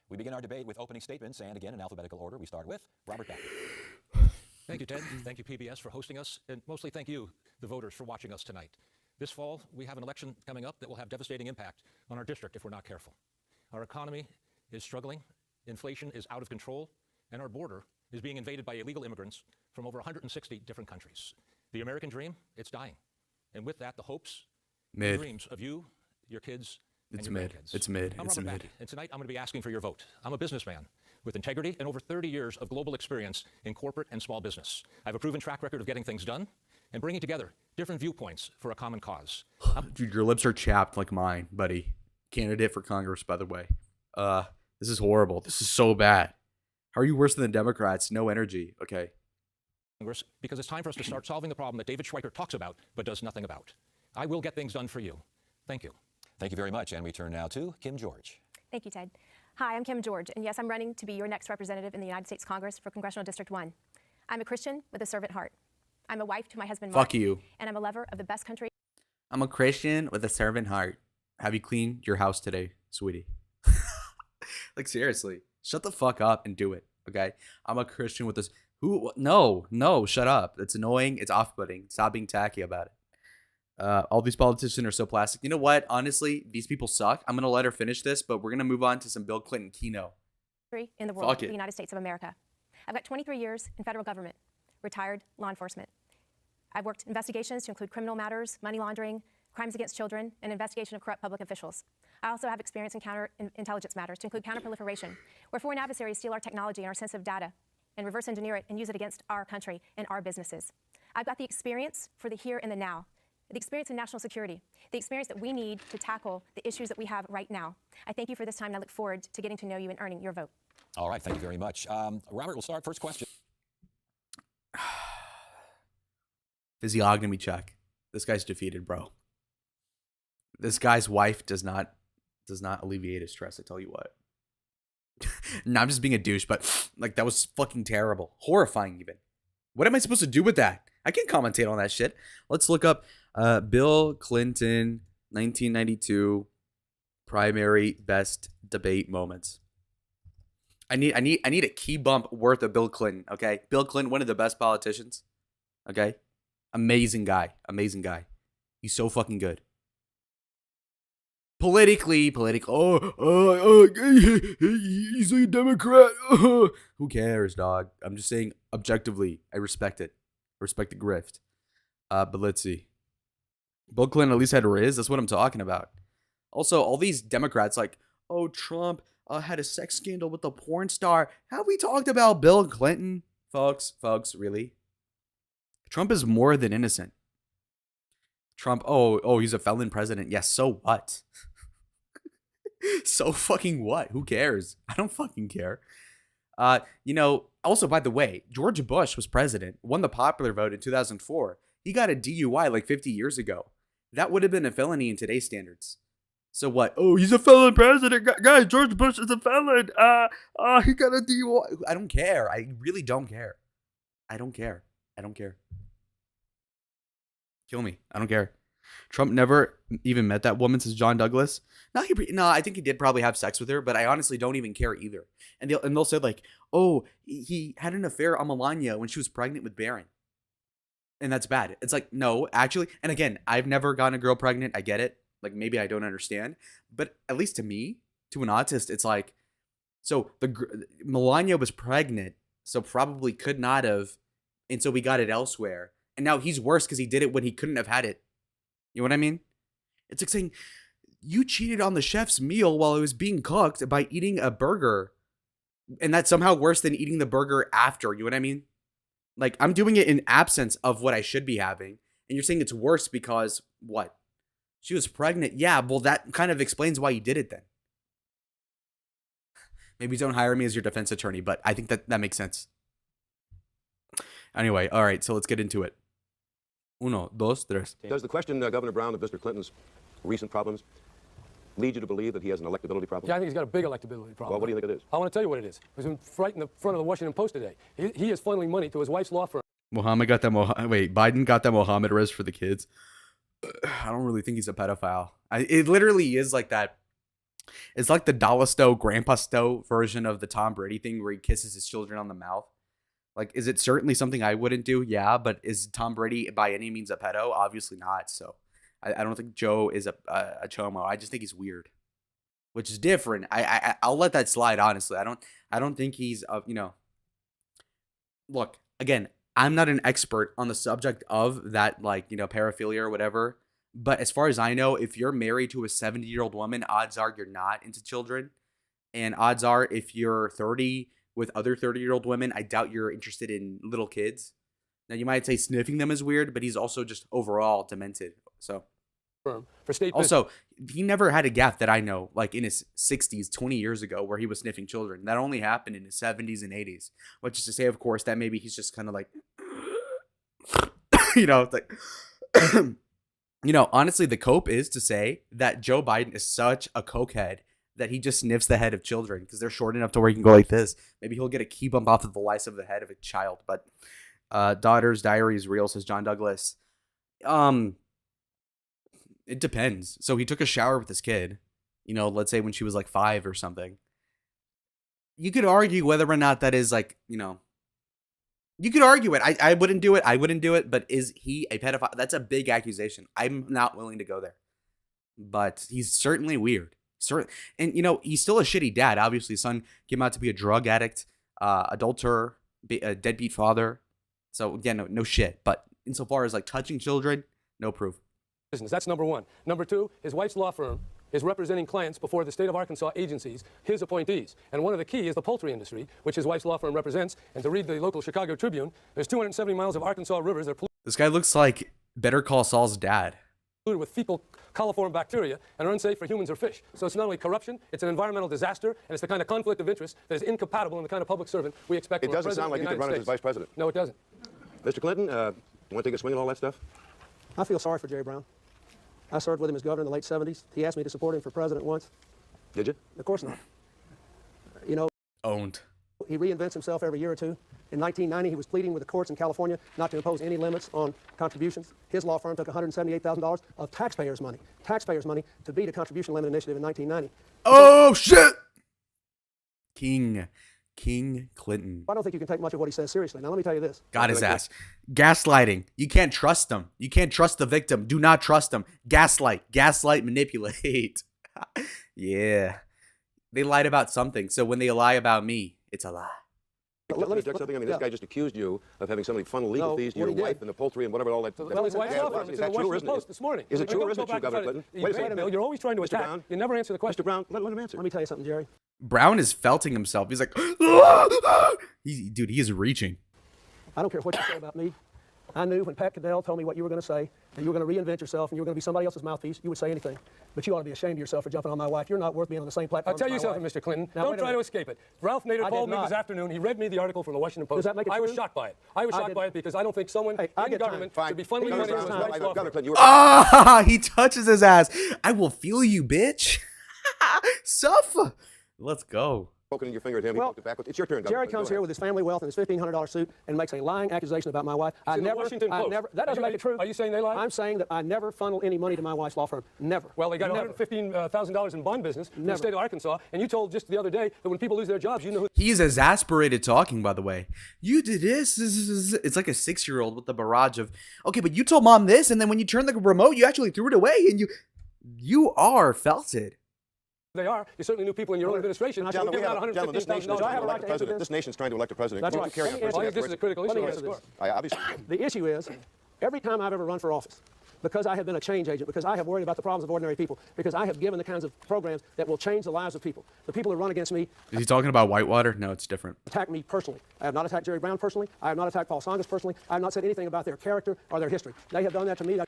We begin our debate with opening statements, and again, in alphabetical order, we start with Robert Backey. Thank you, Ted. Thank you, PBS, for hosting us, and mostly thank you, the voters, for watching us tonight. This fall, we have an election coming up that will have devastating impact on our district if we're not careful. Our economy is struggling, inflation is out of control, and our border is being invaded by illegal immigrants from over 160 different countries. The American dream, it's dying. And with that, the hopes and dreams of you, your kids, and your grandkids. It's mid. I'm It's Robert mid. Backey, and tonight I'm going to be asking for your vote. I'm a businessman with integrity and over 30 years of global experience in corporate and small business. I have a proven track record of getting things done and bringing together different viewpoints for a common cause. Dude, your lips are chapped like mine, buddy. Candidate for Congress, by the way. This is horrible. This is so bad. How are you worse than the Democrats? No energy. Okay. Congress, because it's time for us to start solving the problem that David Schweikert talks about but does nothing about. I will get things done for you. Thank you. Thank you very much, and we turn now to Kim George. Thank you, Ted. Hi, I'm Kim George, and yes, I'm running to be your next representative in the United States Congress for Congressional District 1. I'm a Christian with a servant heart. I'm a wife to my husband, Mark. Fuck you. And I'm a lover of the best country. I'm a Christian with a servant heart. Have you cleaned your house today, sweetie? Like, seriously. Shut the fuck up and do it, okay? I'm a Christian with this. Who? No, shut up. It's annoying. It's off-putting. Stop being tacky about it. All these politicians are so plastic. You know what? Honestly, these people suck. I'm going to let her finish this, but we're going to move on to some Bill Clinton keynote. In the world, the United States of America. I've got 23 years in federal government, retired law enforcement. I've worked investigations to include criminal matters, money laundering, crimes against children, and investigation of corrupt public officials. I also have experience in counterintelligence matters to include counterproliferation, where foreign adversaries steal our technology and our sensitive data and reverse engineer it and use it against our country and our businesses. I've got the experience for the here and the now, the experience in national security, the experience that we need to tackle the issues that we have right now. I thank you for this time, and I look forward to getting to know you and earning your vote. All right, thank you very much. Robert, we'll start. First question. Physiognomy check. This guy's defeated, bro. This guy's wife does not alleviate his stress, I tell you what. No, I'm just being a douche, but like that was fucking terrible. Horrifying even. What am I supposed to do with that? I can't commentate on that shit. Let's look up Bill Clinton 1992 primary best debate moments. I need a key bump worth of Bill Clinton, okay? Bill Clinton, one of the best politicians. Okay? Amazing guy. He's so fucking good. Political. He's a Democrat. Who cares, dog? I'm just saying objectively, I respect it. I respect the grift. But let's see. Bill Clinton at least had Riz. That's what I'm talking about. Also, all these Democrats like, oh, Trump had a sex scandal with a porn star. Have we talked about Bill Clinton? Folks, really? Trump is more than innocent. Trump, he's a felon president. Yes, so what? So fucking what? Who cares? I don't fucking care. Also, by the way, George Bush was president, won the popular vote in 2004. He got a DUI like 50 years ago. That would have been a felony in today's standards. So what? Oh, he's a felon president. Guys, George Bush is a felon. He got a DUI. I don't care. I really don't care. I don't care. Kill me. I don't care. Trump never even met that woman since John Douglas. No, I think he did probably have sex with her, but I honestly don't even care either. And they'll say like, oh, he had an affair on Melania when she was pregnant with Barron. And that's bad. It's like, no, actually. And again, I've never gotten a girl pregnant. I get it. Like maybe I don't understand. But at least to me, to an autist, it's like, so Melania was pregnant, so probably could not have. And so we got it elsewhere. And now he's worse because he did it when he couldn't have had it. You know what I mean? It's like saying, you cheated on the chef's meal while it was being cooked by eating a burger. And that's somehow worse than eating the burger after. You know what I mean? Like, I'm doing it in absence of what I should be having. And you're saying it's worse because what? She was pregnant. Yeah, well, that kind of explains why you did it then. Maybe don't hire me as your defense attorney, but I think that makes sense. Anyway, all right, so let's get into it. Uno, dos, tres. Does the question, Governor Brown, of Mr. Clinton's recent problems lead you to believe that he has an electability problem? Yeah, I think he's got a big electability problem. Well, what do you think it is? I want to tell you what it is. It was right in the front of the Washington Post today. He is funneling money to his wife's law firm. Biden got that Mohammed arrest for the kids. I don't really think he's a pedophile. It literally is like that. It's like the Dollar Stowe, Grandpa Stowe version of the Tom Brady thing where he kisses his children on the mouth. Like, is it certainly something I wouldn't do? Yeah, but is Tom Brady by any means a pedo? Obviously not. So I don't think Joe is a chomo. I just think he's weird, which is different. I'll let that slide, honestly. I don't think he's look, again, I'm not an expert on the subject of that, paraphilia or whatever. But as far as I know, if you're married to a 70-year-old woman, odds are you're not into children. And odds are if you're 30 with other 30-year-old women, I doubt you're interested in little kids. Now, you might say sniffing them is weird, but he's also just overall demented. So, For state also, he never had a gaffe that I know, like in his 60s, 20 years ago, where he was sniffing children. That only happened in his 70s and 80s. Which is to say, of course, that maybe he's just kind of like, it's like... honestly, the cope is to say that Joe Biden is such a cokehead that he just sniffs the head of children because they're short enough to where he can go like this. Maybe he'll get a key bump off of the lice of the head of a child. But daughter's diary is real, says John Douglas. It depends. So he took a shower with his kid, let's say when she was like 5 or something. You could argue whether or not that is you could argue it. I wouldn't do it. But is he a pedophile? That's a big accusation. I'm not willing to go there. But he's certainly weird. And, he's still a shitty dad. Obviously, his son came out to be a drug addict, adulterer, a deadbeat father. So, again, no shit. But insofar as, touching children, no proof. Business. That's number one. Number two, his wife's law firm is representing clients before the state of Arkansas agencies, his appointees. And one of the key is the poultry industry, which his wife's law firm represents. And to read the local Chicago Tribune, there's 270 miles of Arkansas rivers that are This guy looks like Better Call Saul's dad. polluted with fecal coliform bacteria and are unsafe for humans or fish. So it's not only corruption, it's an environmental disaster, and it's the kind of conflict of interest that is incompatible in the kind of public servant we expect from a president of the United States. It doesn't sound like you could run as vice president. No, it doesn't. Mr. Clinton, you want to take a swing at all that stuff? I feel sorry for Jerry Brown. I served with him as governor in the late 70s. He asked me to support him for president once. Did you? Of course not. Owned. He reinvents himself every year or two. In 1990, he was pleading with the courts in California not to impose any limits on contributions. His law firm took $178,000 of taxpayers' money to beat a contribution limit initiative in 1990. Oh, shit! King Clinton. I don't think you can take much of what he says seriously. Now, let me tell you this. Got his ass. Gaslighting. You can't trust him. You can't trust the victim. Do not trust him. Gaslight, manipulate. Yeah. They lied about something. So when they lie about me, it's a lie. Let me interject something. I mean, this guy just accused you of having somebody funnel legal fees to your wife and the poultry and whatever all that. Well, his wife's law firm. It's in the Washington Post this morning. Is it true or isn't it true, Governor Clinton? Wait a second. You're always trying to attack. Brown? You never answer the question. Mr. Brown, let him answer. Let me tell you something, Jerry. Brown is felting himself. He's like, dude, he is reaching. I don't care what you say about me. I knew when Pat Caddell told me what you were going to say, that you were going to reinvent yourself and you were going to be somebody else's mouthpiece, you would say anything. But you ought to be ashamed of yourself for jumping on my wife. You're not worth being on the same platform. I'll tell you as my something, wife. Mr. Clinton. Now, Don't try to escape it. Ralph Nader called me this afternoon. He read me the article from the Washington Post. Does that make it I was true? shocked by it. I was shocked by it because I don't think someone in government should be funneling money to his wife's law firm. Ah, he touches his ass. I will feel you, bitch. Suffer. Let's go. Poking your finger at him. Well, he poked it backwards. It's your turn, Jerry comes here with his family wealth and his $1,500 suit and makes a lying accusation about my wife. It's in the Washington Post. That doesn't make it true. Are you saying they lied? I'm saying that I never funnel any money to my wife's law firm. Never. Well, they got $115,000 in bond business in the state of Arkansas, and you told just the other day that when people lose their jobs, you know who. He's exasperated talking, by the way. You did this. It's like a 6-year-old with the barrage of, okay, but you told mom this, and then when you turned the remote, you actually threw it away, and you are felted. They are. You certainly knew people in your own administration. Gentlemen, this nation's trying to elect a president. That's right. This is a critical issue. Obviously. The issue is, every time I've ever run for office, because I have been a change agent, because I have worried about the problems of ordinary people, because I have given the kinds of programs that will change the lives of people. The people who run against me. Is he talking about Whitewater? No, it's different. Attack me personally. I have not attacked Jerry Brown personally. I have not attacked Paul Tsongas personally. I have not said anything about their character or their history. They have done that to me.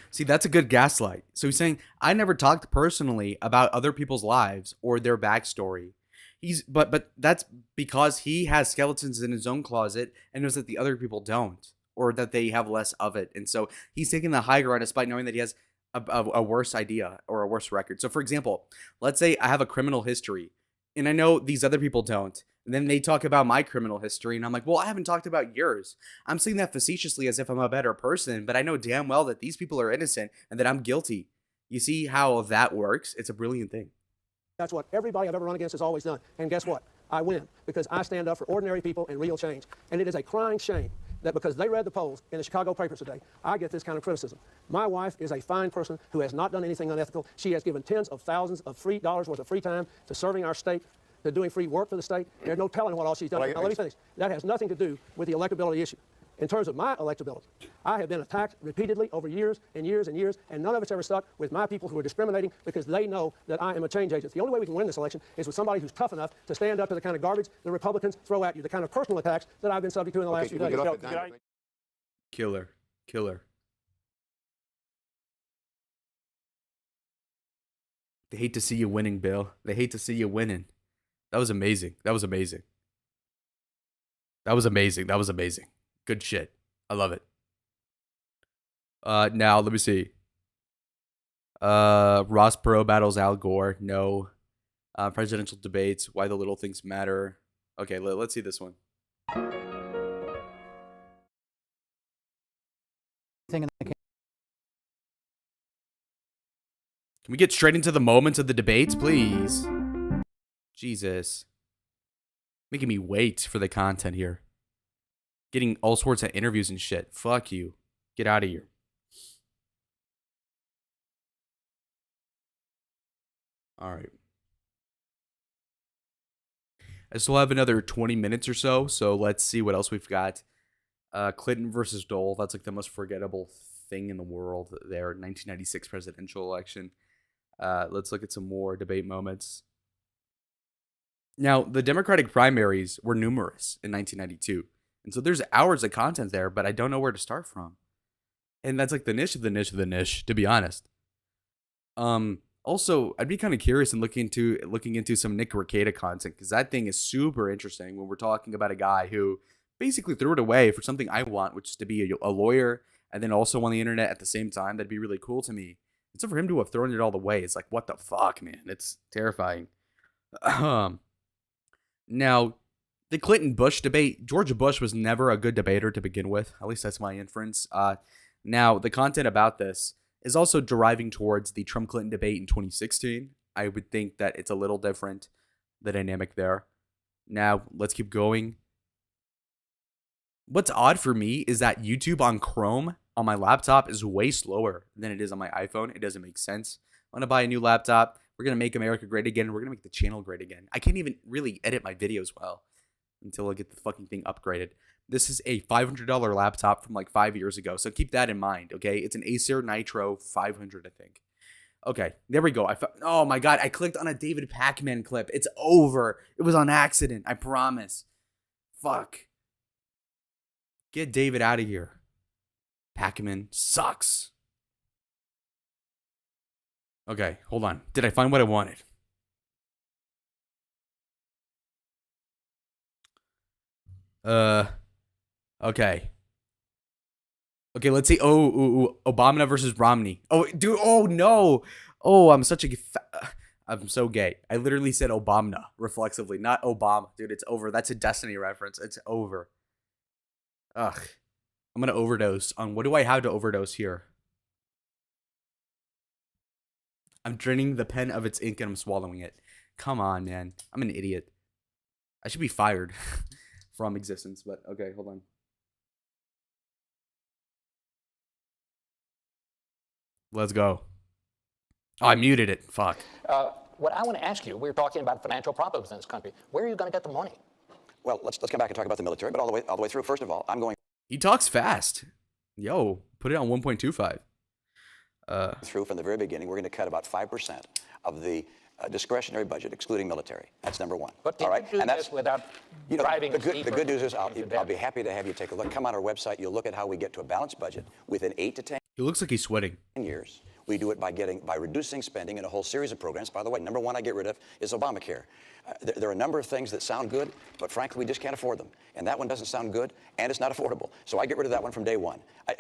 See, that's a good gaslight. So he's saying, I never talked personally about other people's lives or their backstory. But that's because he has skeletons in his own closet and knows that the other people don't. or that they have less of it. And so he's taking the high ground despite knowing that he has a worse idea or a worse record. So for example, let's say I have a criminal history and I know these other people don't. And then they talk about my criminal history and I'm like, well, I haven't talked about yours. I'm saying that facetiously as if I'm a better person, but I know damn well that these people are innocent and that I'm guilty. You see how that works? It's a brilliant thing. That's what everybody I've ever run against has always done. And guess what? I win because I stand up for ordinary people and real change. And it is a crying shame that because they read the polls in the Chicago papers today, I get this kind of criticism. My wife is a fine person who has not done anything unethical. She has given tens of thousands of free dollars worth of free time to serving our state, to doing free work for the state. There's no telling what all she's done. Now, let me finish. That has nothing to do with the electability issue. In terms of my electability, I have been attacked repeatedly over years and years and years, and none of it's ever stuck with my people who are discriminating because they know that I am a change agent. The only way we can win this election is with somebody who's tough enough to stand up to the kind of garbage the Republicans throw at you, the kind of personal attacks that I've been subject to in the last few days. Killer. They hate to see you winning, Bill. They hate to see you winning. That was amazing. That was amazing. Good shit. I love it. Now, let me see. Ross Perot battles Al Gore. No. Presidential debates. Why the little things matter. Okay, let's see this one. Can we get straight into the moments of the debates, please? Jesus. Making me wait for the content here. Getting all sorts of interviews and shit. Fuck you. Get out of here. All right. I still have another 20 minutes or so let's see what else we've got. Clinton versus Dole. That's like the most forgettable thing in the world there. 1996 presidential election. Let's look at some more debate moments. Now, the Democratic primaries were numerous in 1992. And so there's hours of content there, but I don't know where to start from. And that's like the niche of the niche of the niche, to be honest. Also, I'd be kind of curious in looking into some Nick Rekieta content, because that thing is super interesting when we're talking about a guy who basically threw it away for something I want, which is to be a lawyer and then also on the internet at the same time. That'd be really cool to me. And so for him to have thrown it all away, it's like, what the fuck, man? It's terrifying. Now, the Clinton-Bush debate, George Bush was never a good debater to begin with. At least that's my inference. Now, the content about this is also deriving towards the Trump-Clinton debate in 2016. I would think that it's a little different, the dynamic there. Now, let's keep going. What's odd for me is that YouTube on Chrome on my laptop is way slower than it is on my iPhone. It doesn't make sense. I'm going to buy a new laptop. We're going to make America great again. We're going to make the channel great again. I can't even really edit my videos well until I get the fucking thing upgraded. This is a $500 laptop from like 5 years ago, so keep that in mind, okay? It's an Acer Nitro 500, I think. Okay, there we go. Oh my God, I clicked on a David Pakman clip. It's over. It was on accident, I promise. Fuck. Get David out of here. Pakman sucks. Okay, hold on. Did I find what I wanted? Okay. Okay, let's see. Obama versus Romney. Oh, dude. Oh, no. Oh, I'm so gay. I literally said Obama reflexively, not Obama. Dude, it's over. That's a Destiny reference. It's over. Ugh. I'm going to overdose on what do I have to overdose here? I'm draining the pen of its ink and I'm swallowing it. Come on, man. I'm an idiot. I should be fired from existence, but okay, hold on. Let's go. Oh, I muted it. Fuck. What I want to ask you, we're talking about financial problems in this country. Where are you going to get the money? Well, let's come back and talk about the military, but all the way through. First of all, I'm going. He talks fast. Yo, put it on 1.25. Through from the very beginning, we're going to cut about 5% of the discretionary budget, excluding military. That's number one. But did you do this without driving the good news is I'll be happy to have you take a look. Come on our website. You'll look at how we get to a balanced budget within 8 to 10 He looks like he's sweating. years. We do it by reducing spending in a whole series of programs. By the way, number one I get rid of is Obamacare. There are a number of things that sound good, but frankly, we just can't afford them. And that one doesn't sound good, and it's not affordable. So I get rid of that one from day one.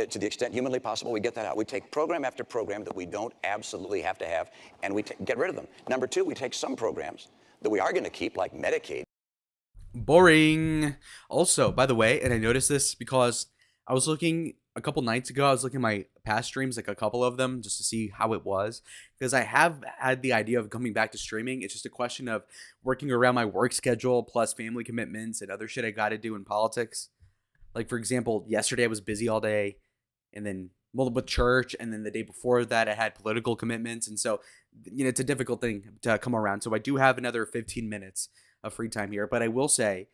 To the extent humanly possible, we get that out. We take program after program that we don't absolutely have to have, and we get rid of them. Number two, we take some programs that we are going to keep, like Medicaid. Boring. Also, by the way, and I noticed this because I was looking a couple nights ago, I was looking at my past streams, like a couple of them, just to see how it was. Because I have had the idea of coming back to streaming. It's just a question of working around my work schedule, plus family commitments and other shit I got to do in politics. Like, for example, yesterday I was busy all day, and then with church, and then the day before that I had political commitments. And so, you know, it's a difficult thing to come around. So I do have another 15 minutes of free time here. But I will say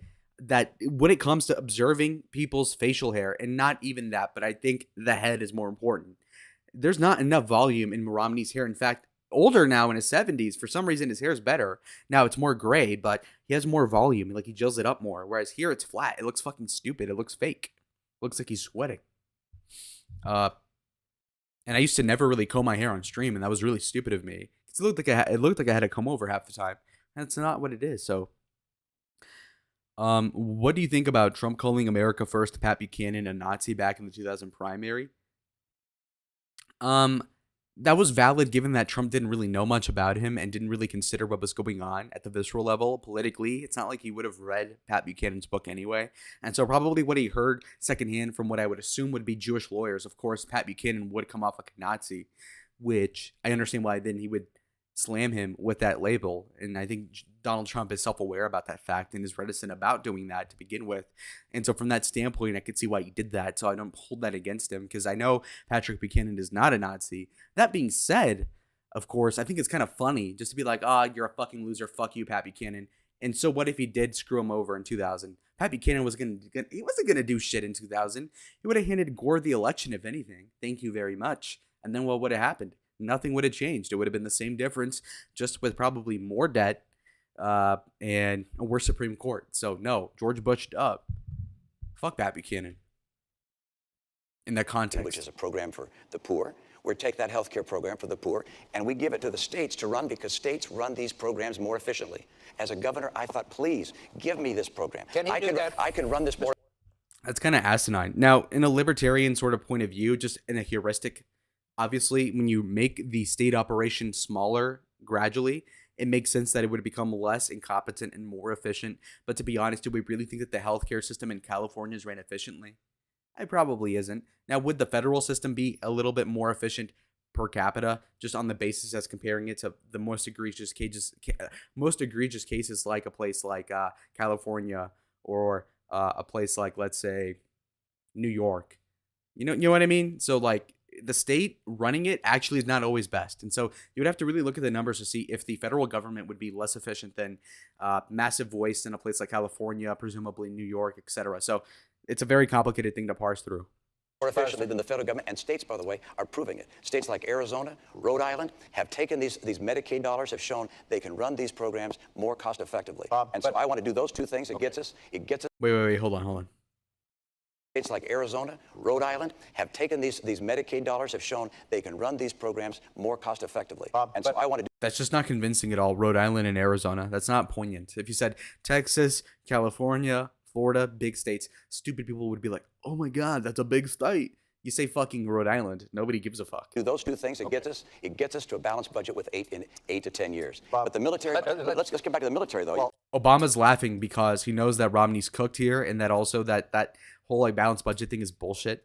that when it comes to observing people's facial hair, and not even that, but I think the head is more important. There's not enough volume in Romney's hair. In fact, older now in his 70s, for some reason his hair is better. Now it's more gray, but he has more volume. Like, he gels it up more. Whereas here it's flat. It looks fucking stupid. It looks fake. It looks like he's sweating. And I used to never really comb my hair on stream, and that was really stupid of me. It looked like I had to come over half the time. That's not what it is. So what do you think about Trump calling America First, Pat Buchanan, a Nazi back in the 2000 primary? That was valid given that Trump didn't really know much about him and didn't really consider what was going on at the visceral level politically. It's not like he would have read Pat Buchanan's book anyway. And so probably what he heard secondhand from what I would assume would be Jewish lawyers. Of course, Pat Buchanan would come off like a Nazi, which I understand why then he would slam him with that label. And I think Donald Trump is self-aware about that fact and is reticent about doing that to begin with. And so from that standpoint, I could see why he did that. So I don't hold that against him, because I know Patrick Buchanan is not a Nazi. That being said, of course, I think it's kind of funny just to be like, you're a fucking loser. Fuck you, Pat Buchanan. And so what if he did screw him over in 2000? Pat Buchanan wasn't going to do shit in 2000. He would have handed Gore the election, if anything. Thank you very much. And then what would have happened? Nothing would have changed. It would have been the same difference, just with probably more debt and a worse Supreme Court. So no, George Bush up. Fuck Pat Buchanan. In that context. Which is a program for the poor. We take that health care program for the poor, and we give it to the states to run, because states run these programs more efficiently. As a governor, I thought, please, give me this program. I can run this more. That's kind of asinine. Now, in a libertarian sort of point of view, just in a heuristic, obviously, when you make the state operation smaller gradually, it makes sense that it would become less incompetent and more efficient. But to be honest, do we really think that the healthcare system in California is ran efficiently? It probably isn't. Now, would the federal system be a little bit more efficient per capita, just on the basis as comparing it to the most egregious cases like a place like California, or a place like, let's say, New York? You know what I mean? So like, the state running it actually is not always best. And so you would have to really look at the numbers to see if the federal government would be less efficient than massive voice in a place like California, presumably New York, etc. So it's a very complicated thing to parse through. More efficiently than the federal government, and states, by the way, are proving it. States like Arizona, Rhode Island have taken these Medicaid dollars, have shown they can run these programs more cost effectively. And so I want to do those two things. It gets us. Wait, hold on. States like Arizona, Rhode Island have taken these Medicaid dollars, have shown they can run these programs more cost effectively. And so I want to do. That's just not convincing at all. Rhode Island and Arizona. That's not poignant. If you said Texas, California, Florida, big states, stupid people would be like, oh my God, that's a big state. You say fucking Rhode Island, nobody gives a fuck. Do those two things, it gets us to a balanced budget with 8 to 10 years. But the military, let's get back to the military though. Well, Obama's laughing because he knows that Romney's cooked here, and that also that whole like balanced budget thing is bullshit.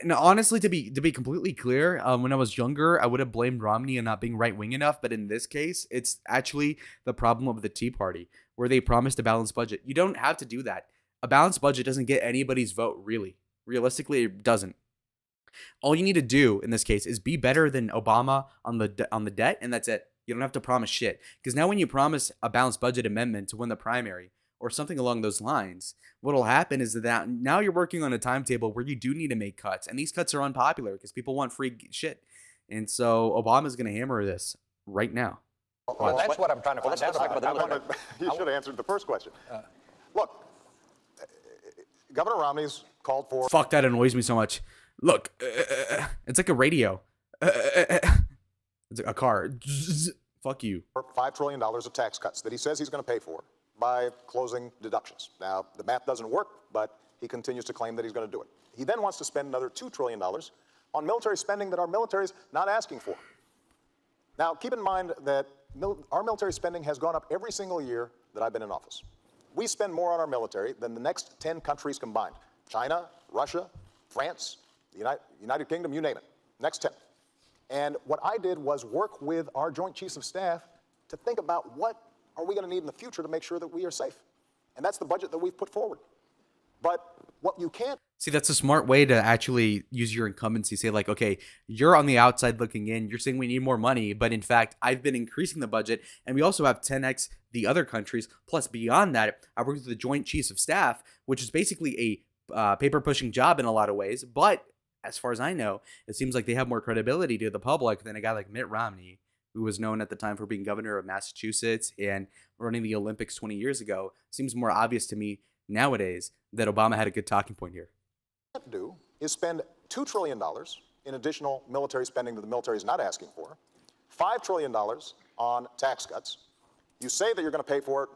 Now, honestly, to be completely clear, when I was younger, I would have blamed Romney on not being right-wing enough. But in this case, it's actually the problem of the Tea Party, where they promised a balanced budget. You don't have to do that. A balanced budget doesn't get anybody's vote, really. Realistically, it doesn't. All you need to do in this case is be better than Obama on the debt, and that's it. You don't have to promise shit. Because now when you promise a balanced budget amendment to win the primary, or something along those lines, what'll happen is that now you're working on a timetable where you do need to make cuts, and these cuts are unpopular because people want free shit. And so Obama's going to hammer this right now. Well, that's what I'm trying to find out. You should have answered the first question. Look, Governor Romney's called for... Fuck, that annoys me so much. Look, it's like a radio. It's a car. Fuck you. $5 trillion of tax cuts that he says he's going to pay for by closing deductions. Now, the math doesn't work, but he continues to claim that he's going to do it. He then wants to spend another $2 trillion on military spending that our military is not asking for. Now, keep in mind that our military spending has gone up every single year that I've been in office. We spend more on our military than the next 10 countries combined. China, Russia, France, the United Kingdom, you name it. Next 10. And what I did was work with our Joint Chiefs of Staff to think about what are we going to need in the future to make sure that we are safe. And that's the budget that we've put forward. But what you can't... See, that's a smart way to actually use your incumbency. Say like, okay, you're on the outside looking in. You're saying we need more money. But in fact, I've been increasing the budget. And we also have 10x the other countries. Plus, beyond that, I work with the Joint Chiefs of Staff, which is basically a paper-pushing job in a lot of ways. But as far as I know, it seems like they have more credibility to the public than a guy like Mitt Romney, who was known at the time for being governor of Massachusetts and running the Olympics 20 years ago. Seems more obvious to me nowadays that Obama had a good talking point here. What we can't do is spend $2 trillion in additional military spending that the military is not asking for, $5 trillion on tax cuts. You say that you're going to pay for it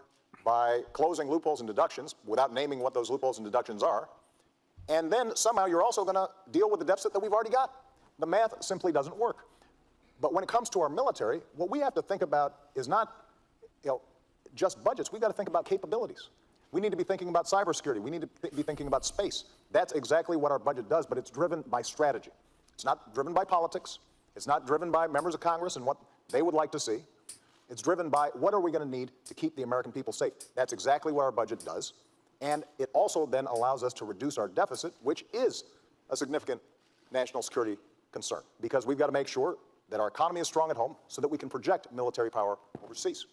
by closing loopholes and deductions without naming what those loopholes and deductions are. And then somehow you're also going to deal with the deficit that we've already got. The math simply doesn't work. But when it comes to our military, what we have to think about is not just budgets. We've got to think about capabilities. We need to be thinking about cybersecurity. We need to be thinking about space. That's exactly what our budget does, but it's driven by strategy. It's not driven by politics. It's not driven by members of Congress and what they would like to see. It's driven by what are we going to need to keep the American people safe. That's exactly what our budget does. And it also then allows us to reduce our deficit, which is a significant national security concern, because we've got to make sure that our economy is strong at home so that we can project military power overseas.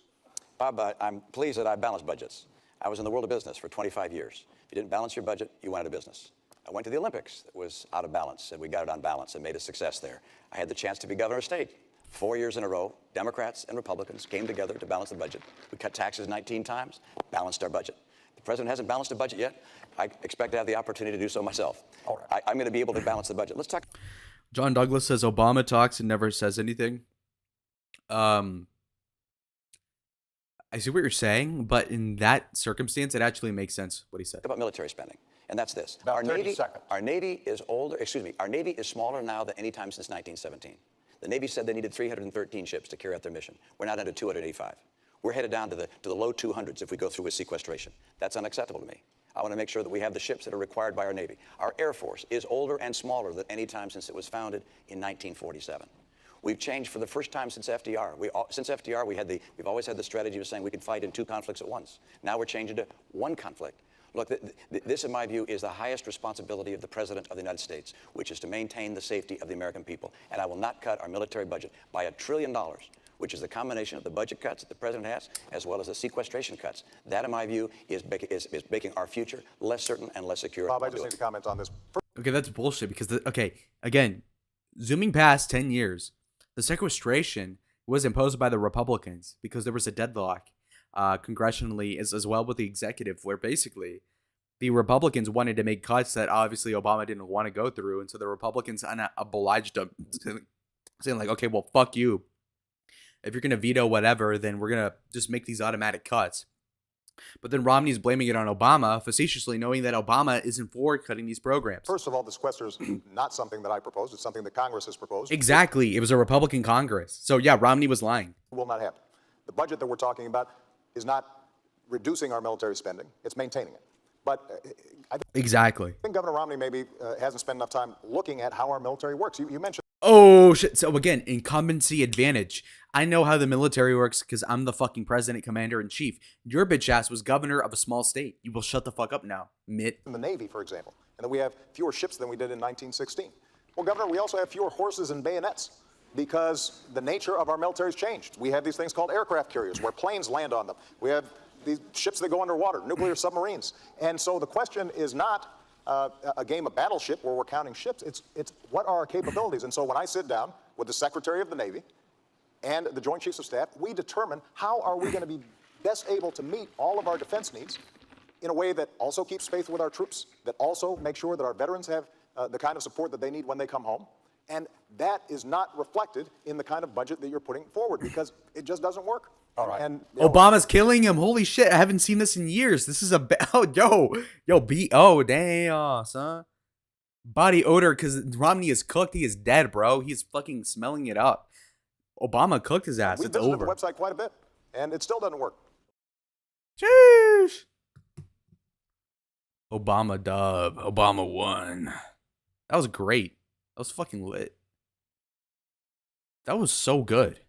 Bob, I'm pleased that I balanced budgets. I was in the world of business for 25 years. If you didn't balance your budget, you went out of business. I went to the Olympics. It was out of balance, and we got it on balance and made a success there. I had the chance to be governor of state. 4 years in a row, Democrats and Republicans came together to balance the budget. We cut taxes 19 times, balanced our budget. The president hasn't balanced the budget yet. I expect to have the opportunity to do so myself. All right. I'm going to be able to balance the budget. Let's talk. John Douglas says Obama talks and never says anything. I see what you're saying, but in that circumstance, it actually makes sense what he said. About military spending, and that's this. About 30 seconds. Our Navy is older, our Navy is smaller now than any time since 1917. The Navy said they needed 313 ships to carry out their mission. We're now down to 285. We're headed down to the low 200s if we go through with sequestration. That's unacceptable to me. I want to make sure that we have the ships that are required by our Navy. Our Air Force is older and smaller than any time since it was founded in 1947. We've changed for the first time since FDR. Since FDR, we've always had the strategy of saying we can fight in 2 conflicts at once. Now we're changing to 1 conflict. Look, this, in my view, is the highest responsibility of the President of the United States, which is to maintain the safety of the American people. And I will not cut our military budget by $1 trillion, which is the combination of the budget cuts that the President has, as well as the sequestration cuts. That, in my view, is making our future less certain and less secure. Bob, I just need to comment on this. Okay, that's bullshit because, again, zooming past 10 years, the sequestration was imposed by the Republicans because there was a deadlock congressionally as well with the executive, where basically the Republicans wanted to make cuts that obviously Obama didn't want to go through. And so the Republicans obliged him, saying like, okay, well, fuck you. If you're going to veto whatever, then we're going to just make these automatic cuts. But then Romney's blaming it on Obama, facetiously knowing that Obama isn't for cutting these programs. First of all, the sequester is not something that I proposed. It's something that Congress has proposed. Exactly. It was a Republican Congress. So, yeah, Romney was lying. It will not happen. The budget that we're talking about is not reducing our military spending. It's maintaining it. But exactly. I think Governor Romney maybe hasn't spent enough time looking at how our military works. You mentioned... Oh, shit. So, again, incumbency advantage. I know how the military works because I'm the fucking president, commander-in-chief. Your bitch ass was governor of a small state. You will shut the fuck up now, Mitt. In the Navy, for example, and that we have fewer ships than we did in 1916. Well, Governor, we also have fewer horses and bayonets because the nature of our military has changed. We have these things called aircraft carriers where planes land on them. We have these ships that go underwater, nuclear submarines. And so the question is not a game of battleship where we're counting ships. It's what are our capabilities? And so when I sit down with the Secretary of the Navy and the Joint Chiefs of Staff, we determine how are we going to be best able to meet all of our defense needs in a way that also keeps faith with our troops, that also makes sure that our veterans have the kind of support that they need when they come home, And that is not reflected in the kind of budget that you're putting forward because it just doesn't work. All right. And Obama's killing him. Holy shit. I haven't seen this in years. This is a damn, son. Body odor because Romney is cooked. He is dead, bro. He's fucking smelling it up. Obama cooked his ass. we It's visited over. the website quite a bit, and it still doesn't work. Sheesh. Obama dub. Obama won. That was great. That was fucking lit. That was so good.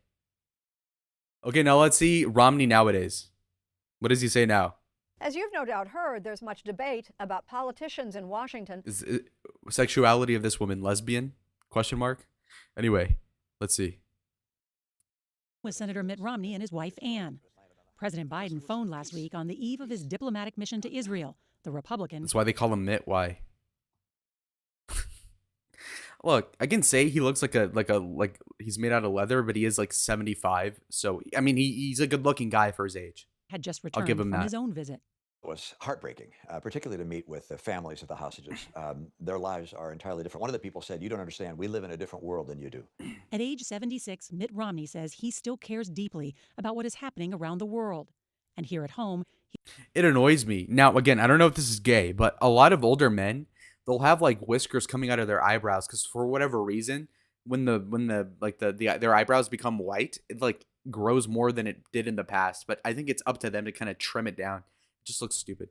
Okay, now let's see Romney nowadays. What does he say now? As you've no doubt heard, there's much debate about politicians in Washington. Is sexuality of this woman lesbian? Question mark. Anyway, let's see. With Senator Mitt Romney and his wife Ann. President Biden phoned last week on the eve of his diplomatic mission to Israel. The Republican. That's why they call him Mitt. Why? Look, I can say he looks like he's made out of leather, but he is like 75. So I mean, he's a good-looking guy for his age. Had just I'll give returned him from that. his own visit. It was heartbreaking, particularly to meet with the families of the hostages. Their lives are entirely different. One of the people said, "You don't understand. We live in a different world than you do." At age 76, Mitt Romney says he still cares deeply about what is happening around the world. And here at home, It annoys me. Now, again, I don't know if this is gay, but a lot of older men, they'll have like whiskers coming out of their eyebrows because for whatever reason, when their eyebrows become white, it like grows more than it did in the past. But I think it's up to them to kind of trim it down. It just looks stupid.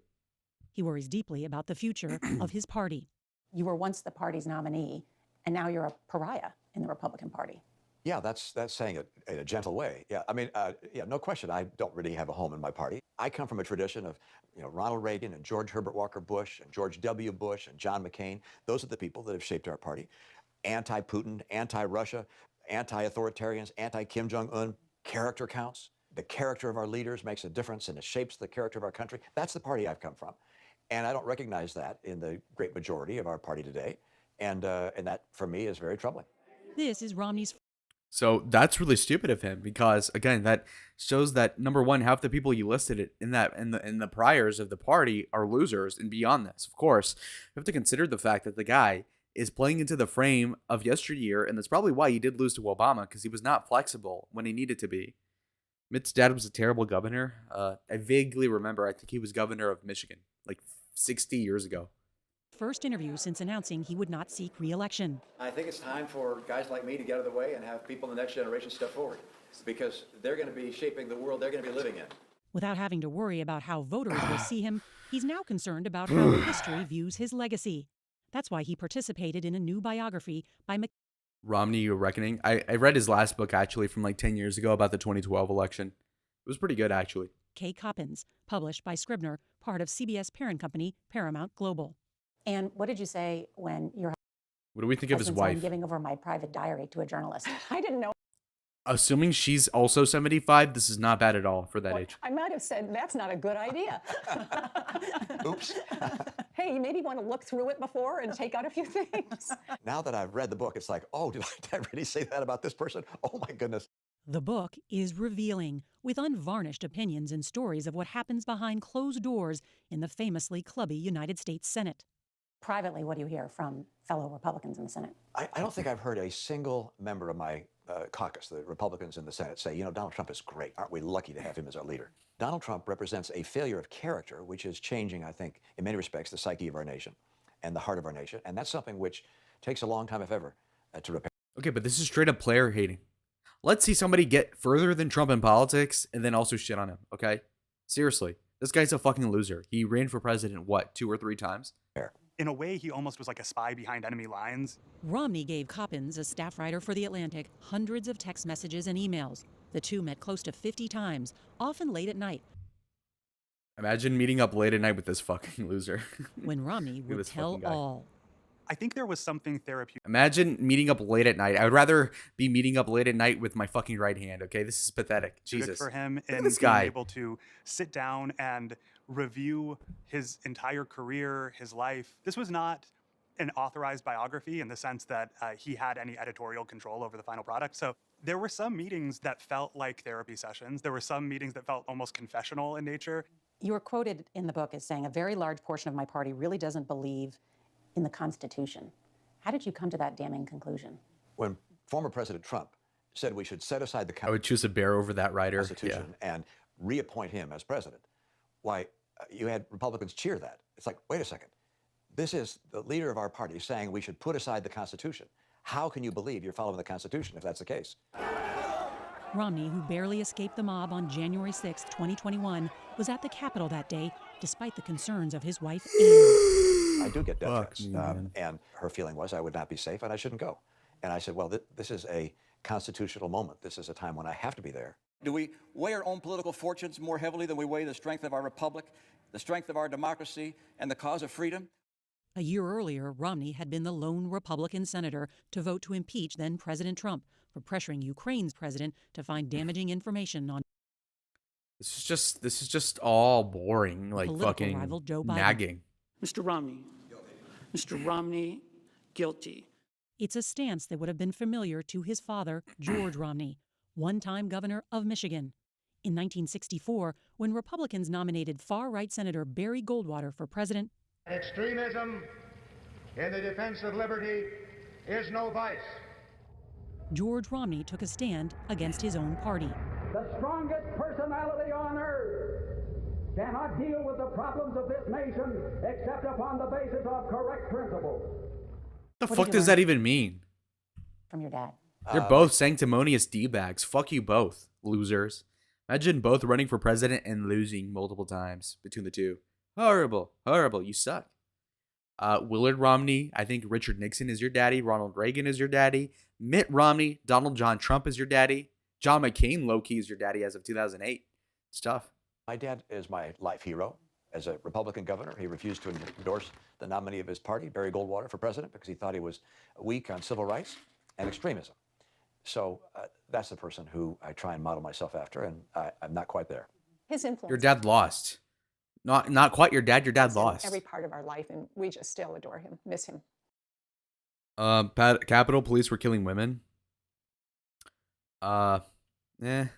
he worries deeply about the future of his party. You were once the party's nominee, and now you're a pariah in the Republican Party. Yeah, that's saying it in a gentle way. Yeah, I mean, yeah, no question. I don't really have a home in my party. I come from a tradition of, Ronald Reagan and George Herbert Walker Bush and George W. Bush and John McCain. Those are the people that have shaped our party. Anti-Putin, anti-Russia, anti-authoritarians, anti-Kim Jong-un. Character counts. The character of our leaders makes a difference, and it shapes the character of our country. That's the party I've come from, and I don't recognize that in the great majority of our party today, and that for me is very troubling. This is Romney's. So that's really stupid of him because again, that shows that number one, half the people you listed in the priors of the party are losers, and beyond this, of course, you have to consider the fact that the guy is playing into the frame of yesteryear, and that's probably why he did lose to Obama because he was not flexible when he needed to be. Mitt's dad was a terrible governor. I vaguely remember. I think he was governor of Michigan like 60 years ago. First interview since announcing he would not seek re-election. I think it's time for guys like me to get out of the way and have people in the next generation step forward because they're going to be shaping the world they're going to be living in. Without having to worry about how voters will see him, he's now concerned about how history views his legacy. That's why he participated in a new biography by Romney Reckoning. I read his last book actually from like 10 years ago about the 2012 election. It was pretty good actually. Kay Coppins, published by Scribner, part of CBS parent company Paramount Global. And what did you say when your What do we think of his wife? I'm giving over my private diary to a journalist? I didn't know. Assuming she's also 75, this is not bad at all for that age. I might have said, that's not a good idea. Oops. Hey, you maybe want to look through it before and take out a few things. Now that I've read the book, it's like, oh, did I really say that about this person? Oh, my goodness. The book is revealing, with unvarnished opinions and stories of what happens behind closed doors in the famously clubby United States Senate. Privately, what do you hear from fellow Republicans in the Senate? I don't think I've heard a single member of my caucus, the Republicans in the Senate, say, Donald Trump is great. Aren't we lucky to have him as our leader? Donald Trump represents a failure of character, which is changing, I think, in many respects, the psyche of our nation and the heart of our nation. And that's something which takes a long time, if ever, to repair. Okay, but this is straight up player hating. Let's see somebody get further than Trump in politics and then also shit on him, okay? Seriously, this guy's a fucking loser. He ran for president, what, 2 or 3 times? In a way, he almost was like a spy behind enemy lines. Romney gave Coppins, a staff writer for The Atlantic, hundreds of text messages and emails. The two met close to 50 times, often late at night. Imagine meeting up late at night with this fucking loser. When Romney would tell all. I think there was something therapeutic. Imagine meeting up late at night. I would rather be meeting up late at night with my fucking right hand, okay? This is pathetic. Jesus. For him and this being guy. able to sit down and review his entire career, his life. This was not an authorized biography in the sense that he had any editorial control over the final product. So there were some meetings that felt like therapy sessions. There were some meetings that felt almost confessional in nature. You were quoted in the book as saying, a very large portion of my party really doesn't believe in the Constitution. How did you come to that damning conclusion? when former President Trump said we should set aside the I would choose a bear over that rider. Constitution and reappoint him as president, why, you had Republicans cheer that. It's like, wait a second. This is the leader of our party saying we should put aside the Constitution. How can you believe you're following the Constitution if that's the case? Romney, who barely escaped the mob on January 6, 2021, was at the Capitol that day, despite the concerns of his wife, Anne. I do get death threats. And her feeling was I would not be safe and I shouldn't go. And I said, well, this is a constitutional moment. This is a time when I have to be there. Do we weigh our own political fortunes more heavily than we weigh the strength of our republic, the strength of our democracy, and the cause of freedom? A year earlier, Romney had been the lone Republican senator to vote to impeach then-President Trump for pressuring Ukraine's president to find damaging information on This is just all boring, like political fucking rival Joe Biden. nagging. Mr. Romney. Mr. Romney, guilty. It's a stance that would have been familiar to his father, George Romney, one-time governor of Michigan. In 1964, when Republicans nominated far-right Senator Barry Goldwater for president, extremism in the defense of liberty is no vice. George Romney took a stand against his own party. The strongest personality on earth cannot deal with the problems of this nation except upon the basis of correct principles. The fuck does that even mean? From your dad. They're both sanctimonious D-bags. Fuck you both, losers. Imagine both running for president and losing multiple times between the two. Horrible. Horrible. You suck. Willard Romney, I think Richard Nixon is your daddy. Ronald Reagan is your daddy. Mitt Romney, Donald John Trump is your daddy. John McCain, low-key, is your daddy as of 2008. It's tough. My dad is my life hero. As a Republican governor, he refused to endorse the nominee of his party, Barry Goldwater, for president because he thought he was weak on civil rights and extremism. So that's the person who I try and model myself after, and I'm not quite there. His influence. Your dad lost. Not quite your dad. Your dad lost. Every part of our life, and we just still adore him, miss him. Capitol Police were killing women. The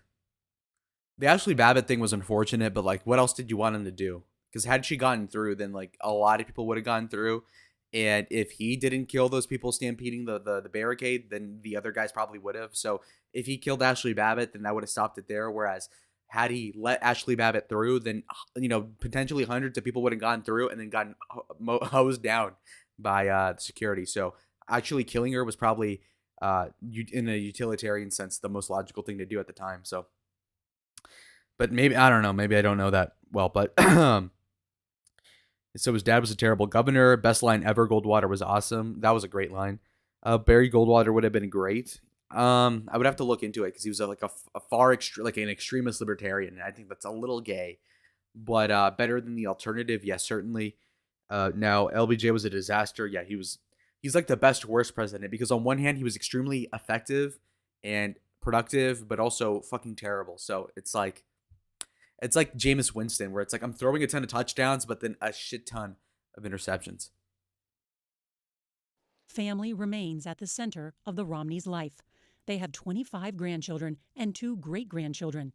Ashley Babbitt thing was unfortunate, but like, what else did you want him to do? Because had she gotten through, then like a lot of people would have gone through. And if he didn't kill those people stampeding the barricade, then the other guys probably would have. So if he killed Ashley Babbitt, then that would have stopped it there. Whereas had he let Ashley Babbitt through, then, you know, potentially hundreds of people would have gone through and then gotten hosed down by the security. So actually killing her was probably, in a utilitarian sense, the most logical thing to do at the time. So, but maybe, I don't know. Maybe I don't know that well, but so his dad was a terrible governor. Best line ever. Goldwater was awesome. That was a great line. Barry Goldwater would have been great. I would have to look into it because he was like an extremist libertarian. And I think that's a little gay, but better than the alternative. Yes, certainly. Now LBJ was a disaster. Yeah, he's like the best worst president because on one hand he was extremely effective and productive, but also fucking terrible. So it's like Jameis Winston, where it's like I'm throwing a ton of touchdowns, but then a shit ton of interceptions. Family remains at the center of the Romneys' life. They have 25 grandchildren and 2 great-grandchildren.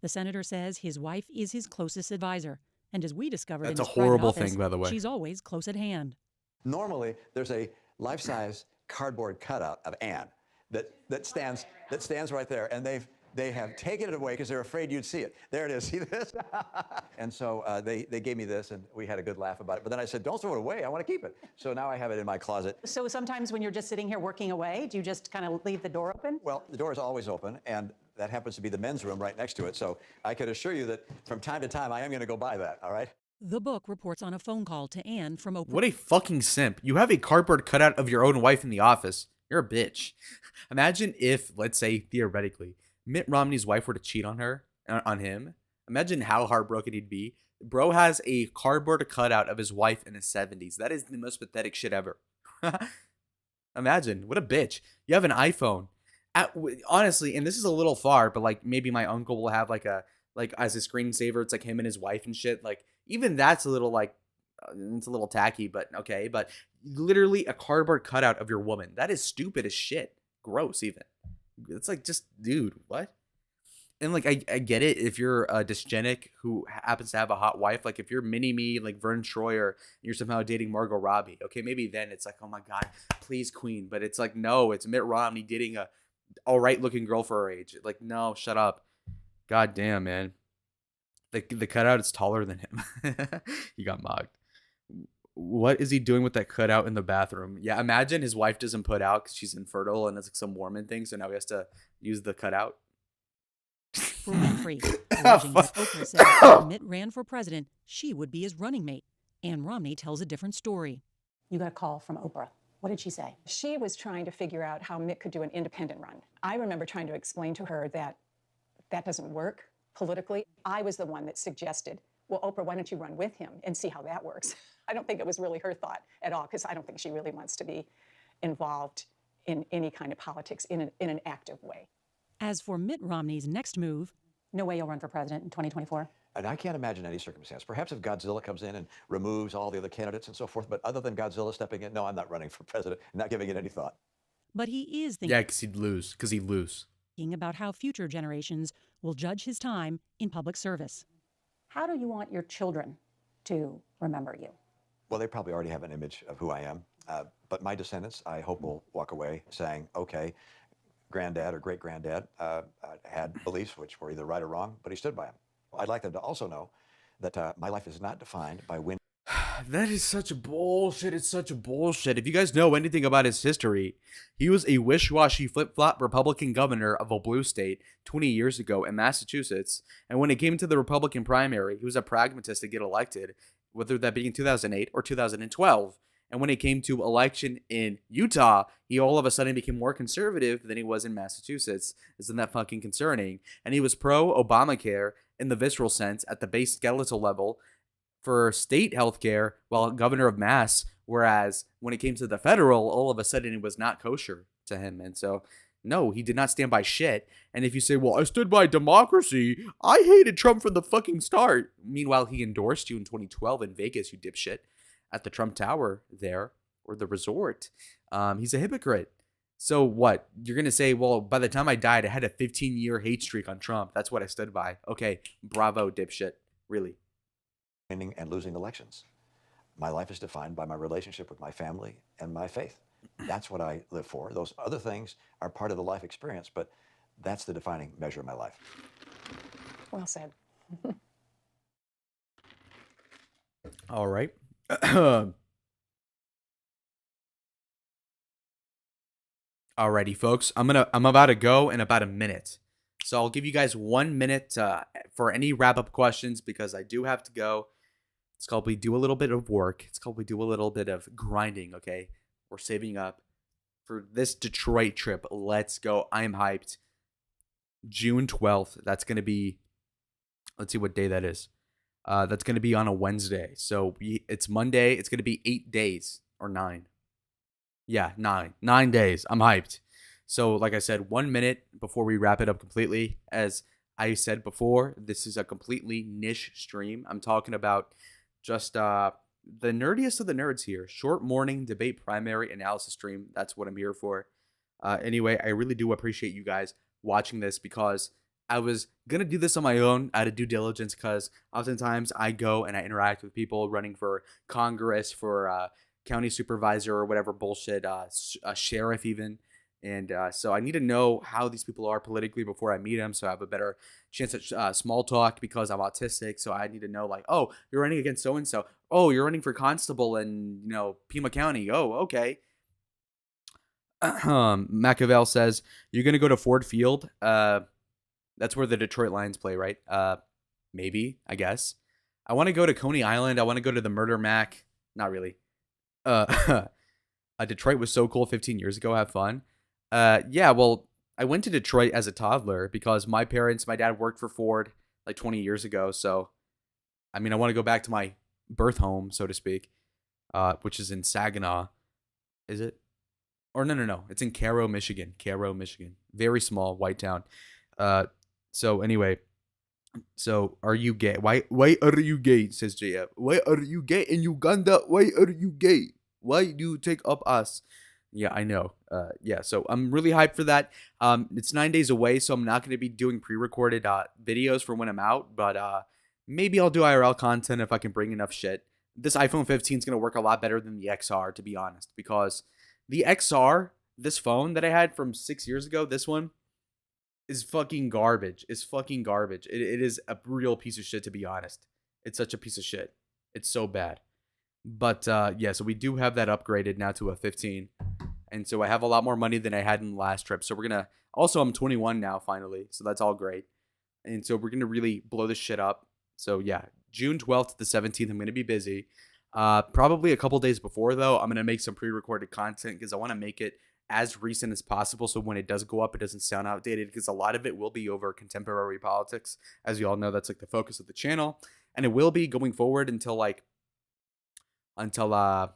The senator says his wife is his closest advisor, and as we discovered in his private horrible office, thing, by the way. she's always close at hand. Normally, there's a life-size cardboard cutout of Anne that stands right there, and they have taken it away because they're afraid you'd see it. There it is. See this? And so they gave me this, and we had a good laugh about it. But then I said, don't throw it away. I want to keep it. So now I have it in my closet. So sometimes when you're just sitting here working away, do you just kind of leave the door open? Well, the door is always open, and that happens to be the men's room right next to it. So I can assure you that from time to time, I am going to go by that, all right? The book reports on a phone call to Anne from Oprah. What a fucking simp. You have a cardboard cutout of your own wife in the office. You're a bitch. Imagine if, let's say, theoretically, Mitt Romney's wife were to cheat on him. Imagine how heartbroken he'd be. Bro has a cardboard cutout of his wife in his 70s. That is the most pathetic shit ever. Imagine. What a bitch. You have an iPhone. Honestly, and this is a little far, but like maybe my uncle will have like as a screensaver, it's like him and his wife and shit. Like even that's a little it's a little tacky, but okay. But literally a cardboard cutout of your woman. That is stupid as shit. Gross even. It's like, just, dude, what? And like I get it if you're a dysgenic who happens to have a hot wife, like if you're mini me like Vern Troyer and you're somehow dating Margot Robbie, okay, maybe then it's like, oh my god, please queen. But it's like, no, it's Mitt Romney dating a all right looking girl for her age. Like, no, shut up. God damn, man. The cutout is taller than him. He got mocked. What is he doing with that cutout in the bathroom? Yeah, imagine his wife doesn't put out because she's infertile and it's like some Mormon thing, so now he has to use the cutout. For Winfrey, alleging that Oprah said if Mitt ran for president, she would be his running mate. And Romney tells a different story. You got a call from Oprah. What did she say? She was trying to figure out how Mitt could do an independent run. I remember trying to explain to her that that doesn't work politically. I was the one that suggested, well, Oprah, why don't you run with him and see how that works? I don't think it was really her thought at all, because I don't think she really wants to be involved in any kind of politics in an active way. As for Mitt Romney's next move, no way you'll run for president in 2024. And I can't imagine any circumstance. Perhaps if Godzilla comes in and removes all the other candidates and so forth, but other than Godzilla stepping in, no, I'm not running for president, not giving it any thought. But he is Yeah, because he'd lose. thinking about how future generations will judge his time in public service. How do you want your children to remember you? Well, they probably already have an image of who I am. But my descendants, I hope, will walk away saying, okay, granddad or great-granddad had beliefs which were either right or wrong, but he stood by them. I'd like them to also know that my life is not defined by when. That is such bullshit. It's such bullshit. If you guys know anything about his history, he was a wish-washy, flip-flop Republican governor of a blue state 20 years ago in Massachusetts. And when it came to the Republican primary, he was a pragmatist to get elected, whether that be in 2008 or 2012. And when it came to election in Utah, he all of a sudden became more conservative than he was in Massachusetts. Isn't that fucking concerning? And he was pro-Obamacare in the visceral sense at the base skeletal level for state healthcare while governor of Mass, whereas when it came to the federal, all of a sudden it was not kosher to him. And so, no, he did not stand by shit. And if you say, well, I stood by democracy, I hated Trump from the fucking start. Meanwhile, he endorsed you in 2012 in Vegas, you dipshit, at the Trump Tower there, or the resort. He's a hypocrite. So what? You're going to say, well, by the time I died, I had a 15-year hate streak on Trump. That's what I stood by. Okay, bravo, dipshit. Really. Winning and losing elections. My life is defined by my relationship with my family and my faith. That's what I live for. Those other things are part of the life experience, but that's the defining measure of my life. Well said. All right. Alrighty, folks. I'm about to go in about a minute. So I'll give you guys 1 minute for any wrap-up questions because I do have to go. It's called we do a little bit of work. It's called we do a little bit of grinding, okay? We're saving up for this Detroit trip. Let's go. I am hyped. June 12th. That's going to be, let's see what day that is. That's going to be on a Wednesday. So it's Monday. It's going to be 8 days or 9. Yeah, 9. 9 days. I'm hyped. So like I said, 1 minute before we wrap it up completely. As I said before, this is a completely niche stream. I'm talking about just the nerdiest of the nerds here. Short morning debate primary analysis stream. That's what I'm here for. Anyway, I really do appreciate you guys watching this because I was going to do this on my own out of due diligence because oftentimes I go and I interact with people running for Congress, for county supervisor or whatever bullshit, a sheriff even. And so I need to know how these people are politically before I meet them so I have a better chance at small talk because I'm autistic. So I need to know like, oh, you're running against so-and-so. Oh, you're running for constable in, Pima County. Oh, okay. Machiavel says, you're going to go to Ford Field. That's where the Detroit Lions play, right? Maybe, I guess. I want to go to Coney Island. I want to go to the Murder Mac. Not really. Detroit was so cool 15 years ago. Have fun. Yeah, well, I went to Detroit as a toddler because my dad worked for Ford like 20 years ago. So, I mean, I want to go back to my birth home, so to speak, which is in Saginaw. Is it? Or no. It's in Cairo, Michigan. Very small, white town. So anyway, so are you gay? Why are you gay? Says JF. Why are you gay in Uganda? Why are you gay? Why do you take up us? Yeah, I know. Yeah, so I'm really hyped for that. It's 9 days away, so I'm not going to be doing pre-recorded videos for when I'm out, but maybe I'll do IRL content if I can bring enough shit. This iPhone 15 is going to work a lot better than the XR, to be honest, because the XR, this phone that I had from 6 years ago, this one, is fucking garbage. It's fucking garbage. It is a real piece of shit, to be honest. It's such a piece of shit. It's so bad. But yeah, so we do have that upgraded now to a 15. And so I have a lot more money than I had in the last trip. So we're going to, also I'm 21 now finally. So that's all great. And so we're going to really blow this shit up. So yeah, June 12th to the 17th, I'm going to be busy. Probably a couple days before though, I'm going to make some pre-recorded content because I want to make it as recent as possible. So when it does go up, it doesn't sound outdated because a lot of it will be over contemporary politics. As you all know, that's like the focus of the channel. And it will be going forward until the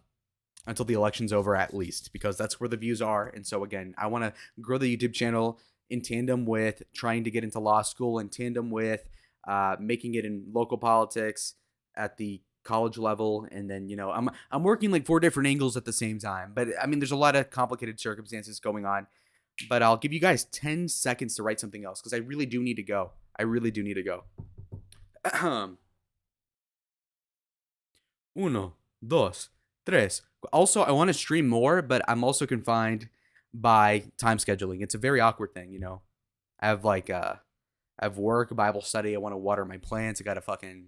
election's over at least, because that's where the views are. And so again, I want to grow the YouTube channel in tandem with trying to get into law school, in tandem with making it in local politics at the college level. And then, you know, I'm working like 4 different angles at the same time. But I mean, there's a lot of complicated circumstances going on. But I'll give you guys 10 seconds to write something else because I really do need to go. I really do need to go. 1, 2, 3. Also, I want to stream more, but I'm also confined by time scheduling. It's a very awkward thing, you know. I have work, Bible study. I want to water my plants. I got to fucking...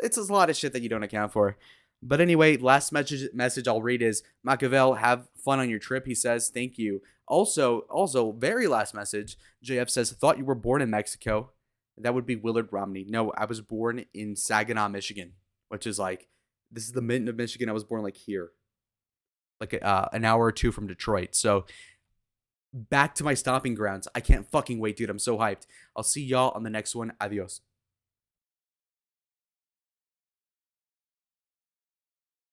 It's a lot of shit that you don't account for. But anyway, last message I'll read is, Machiavel, have fun on your trip. He says, thank you. Also, very last message, JF says, thought you were born in Mexico. That would be Willard Romney. No, I was born in Saginaw, Michigan, which is like, this is the mitten of Michigan. I was born like here, like an hour or 2 from Detroit. So back to my stomping grounds. I can't fucking wait, dude. I'm so hyped. I'll see y'all on the next one. Adios.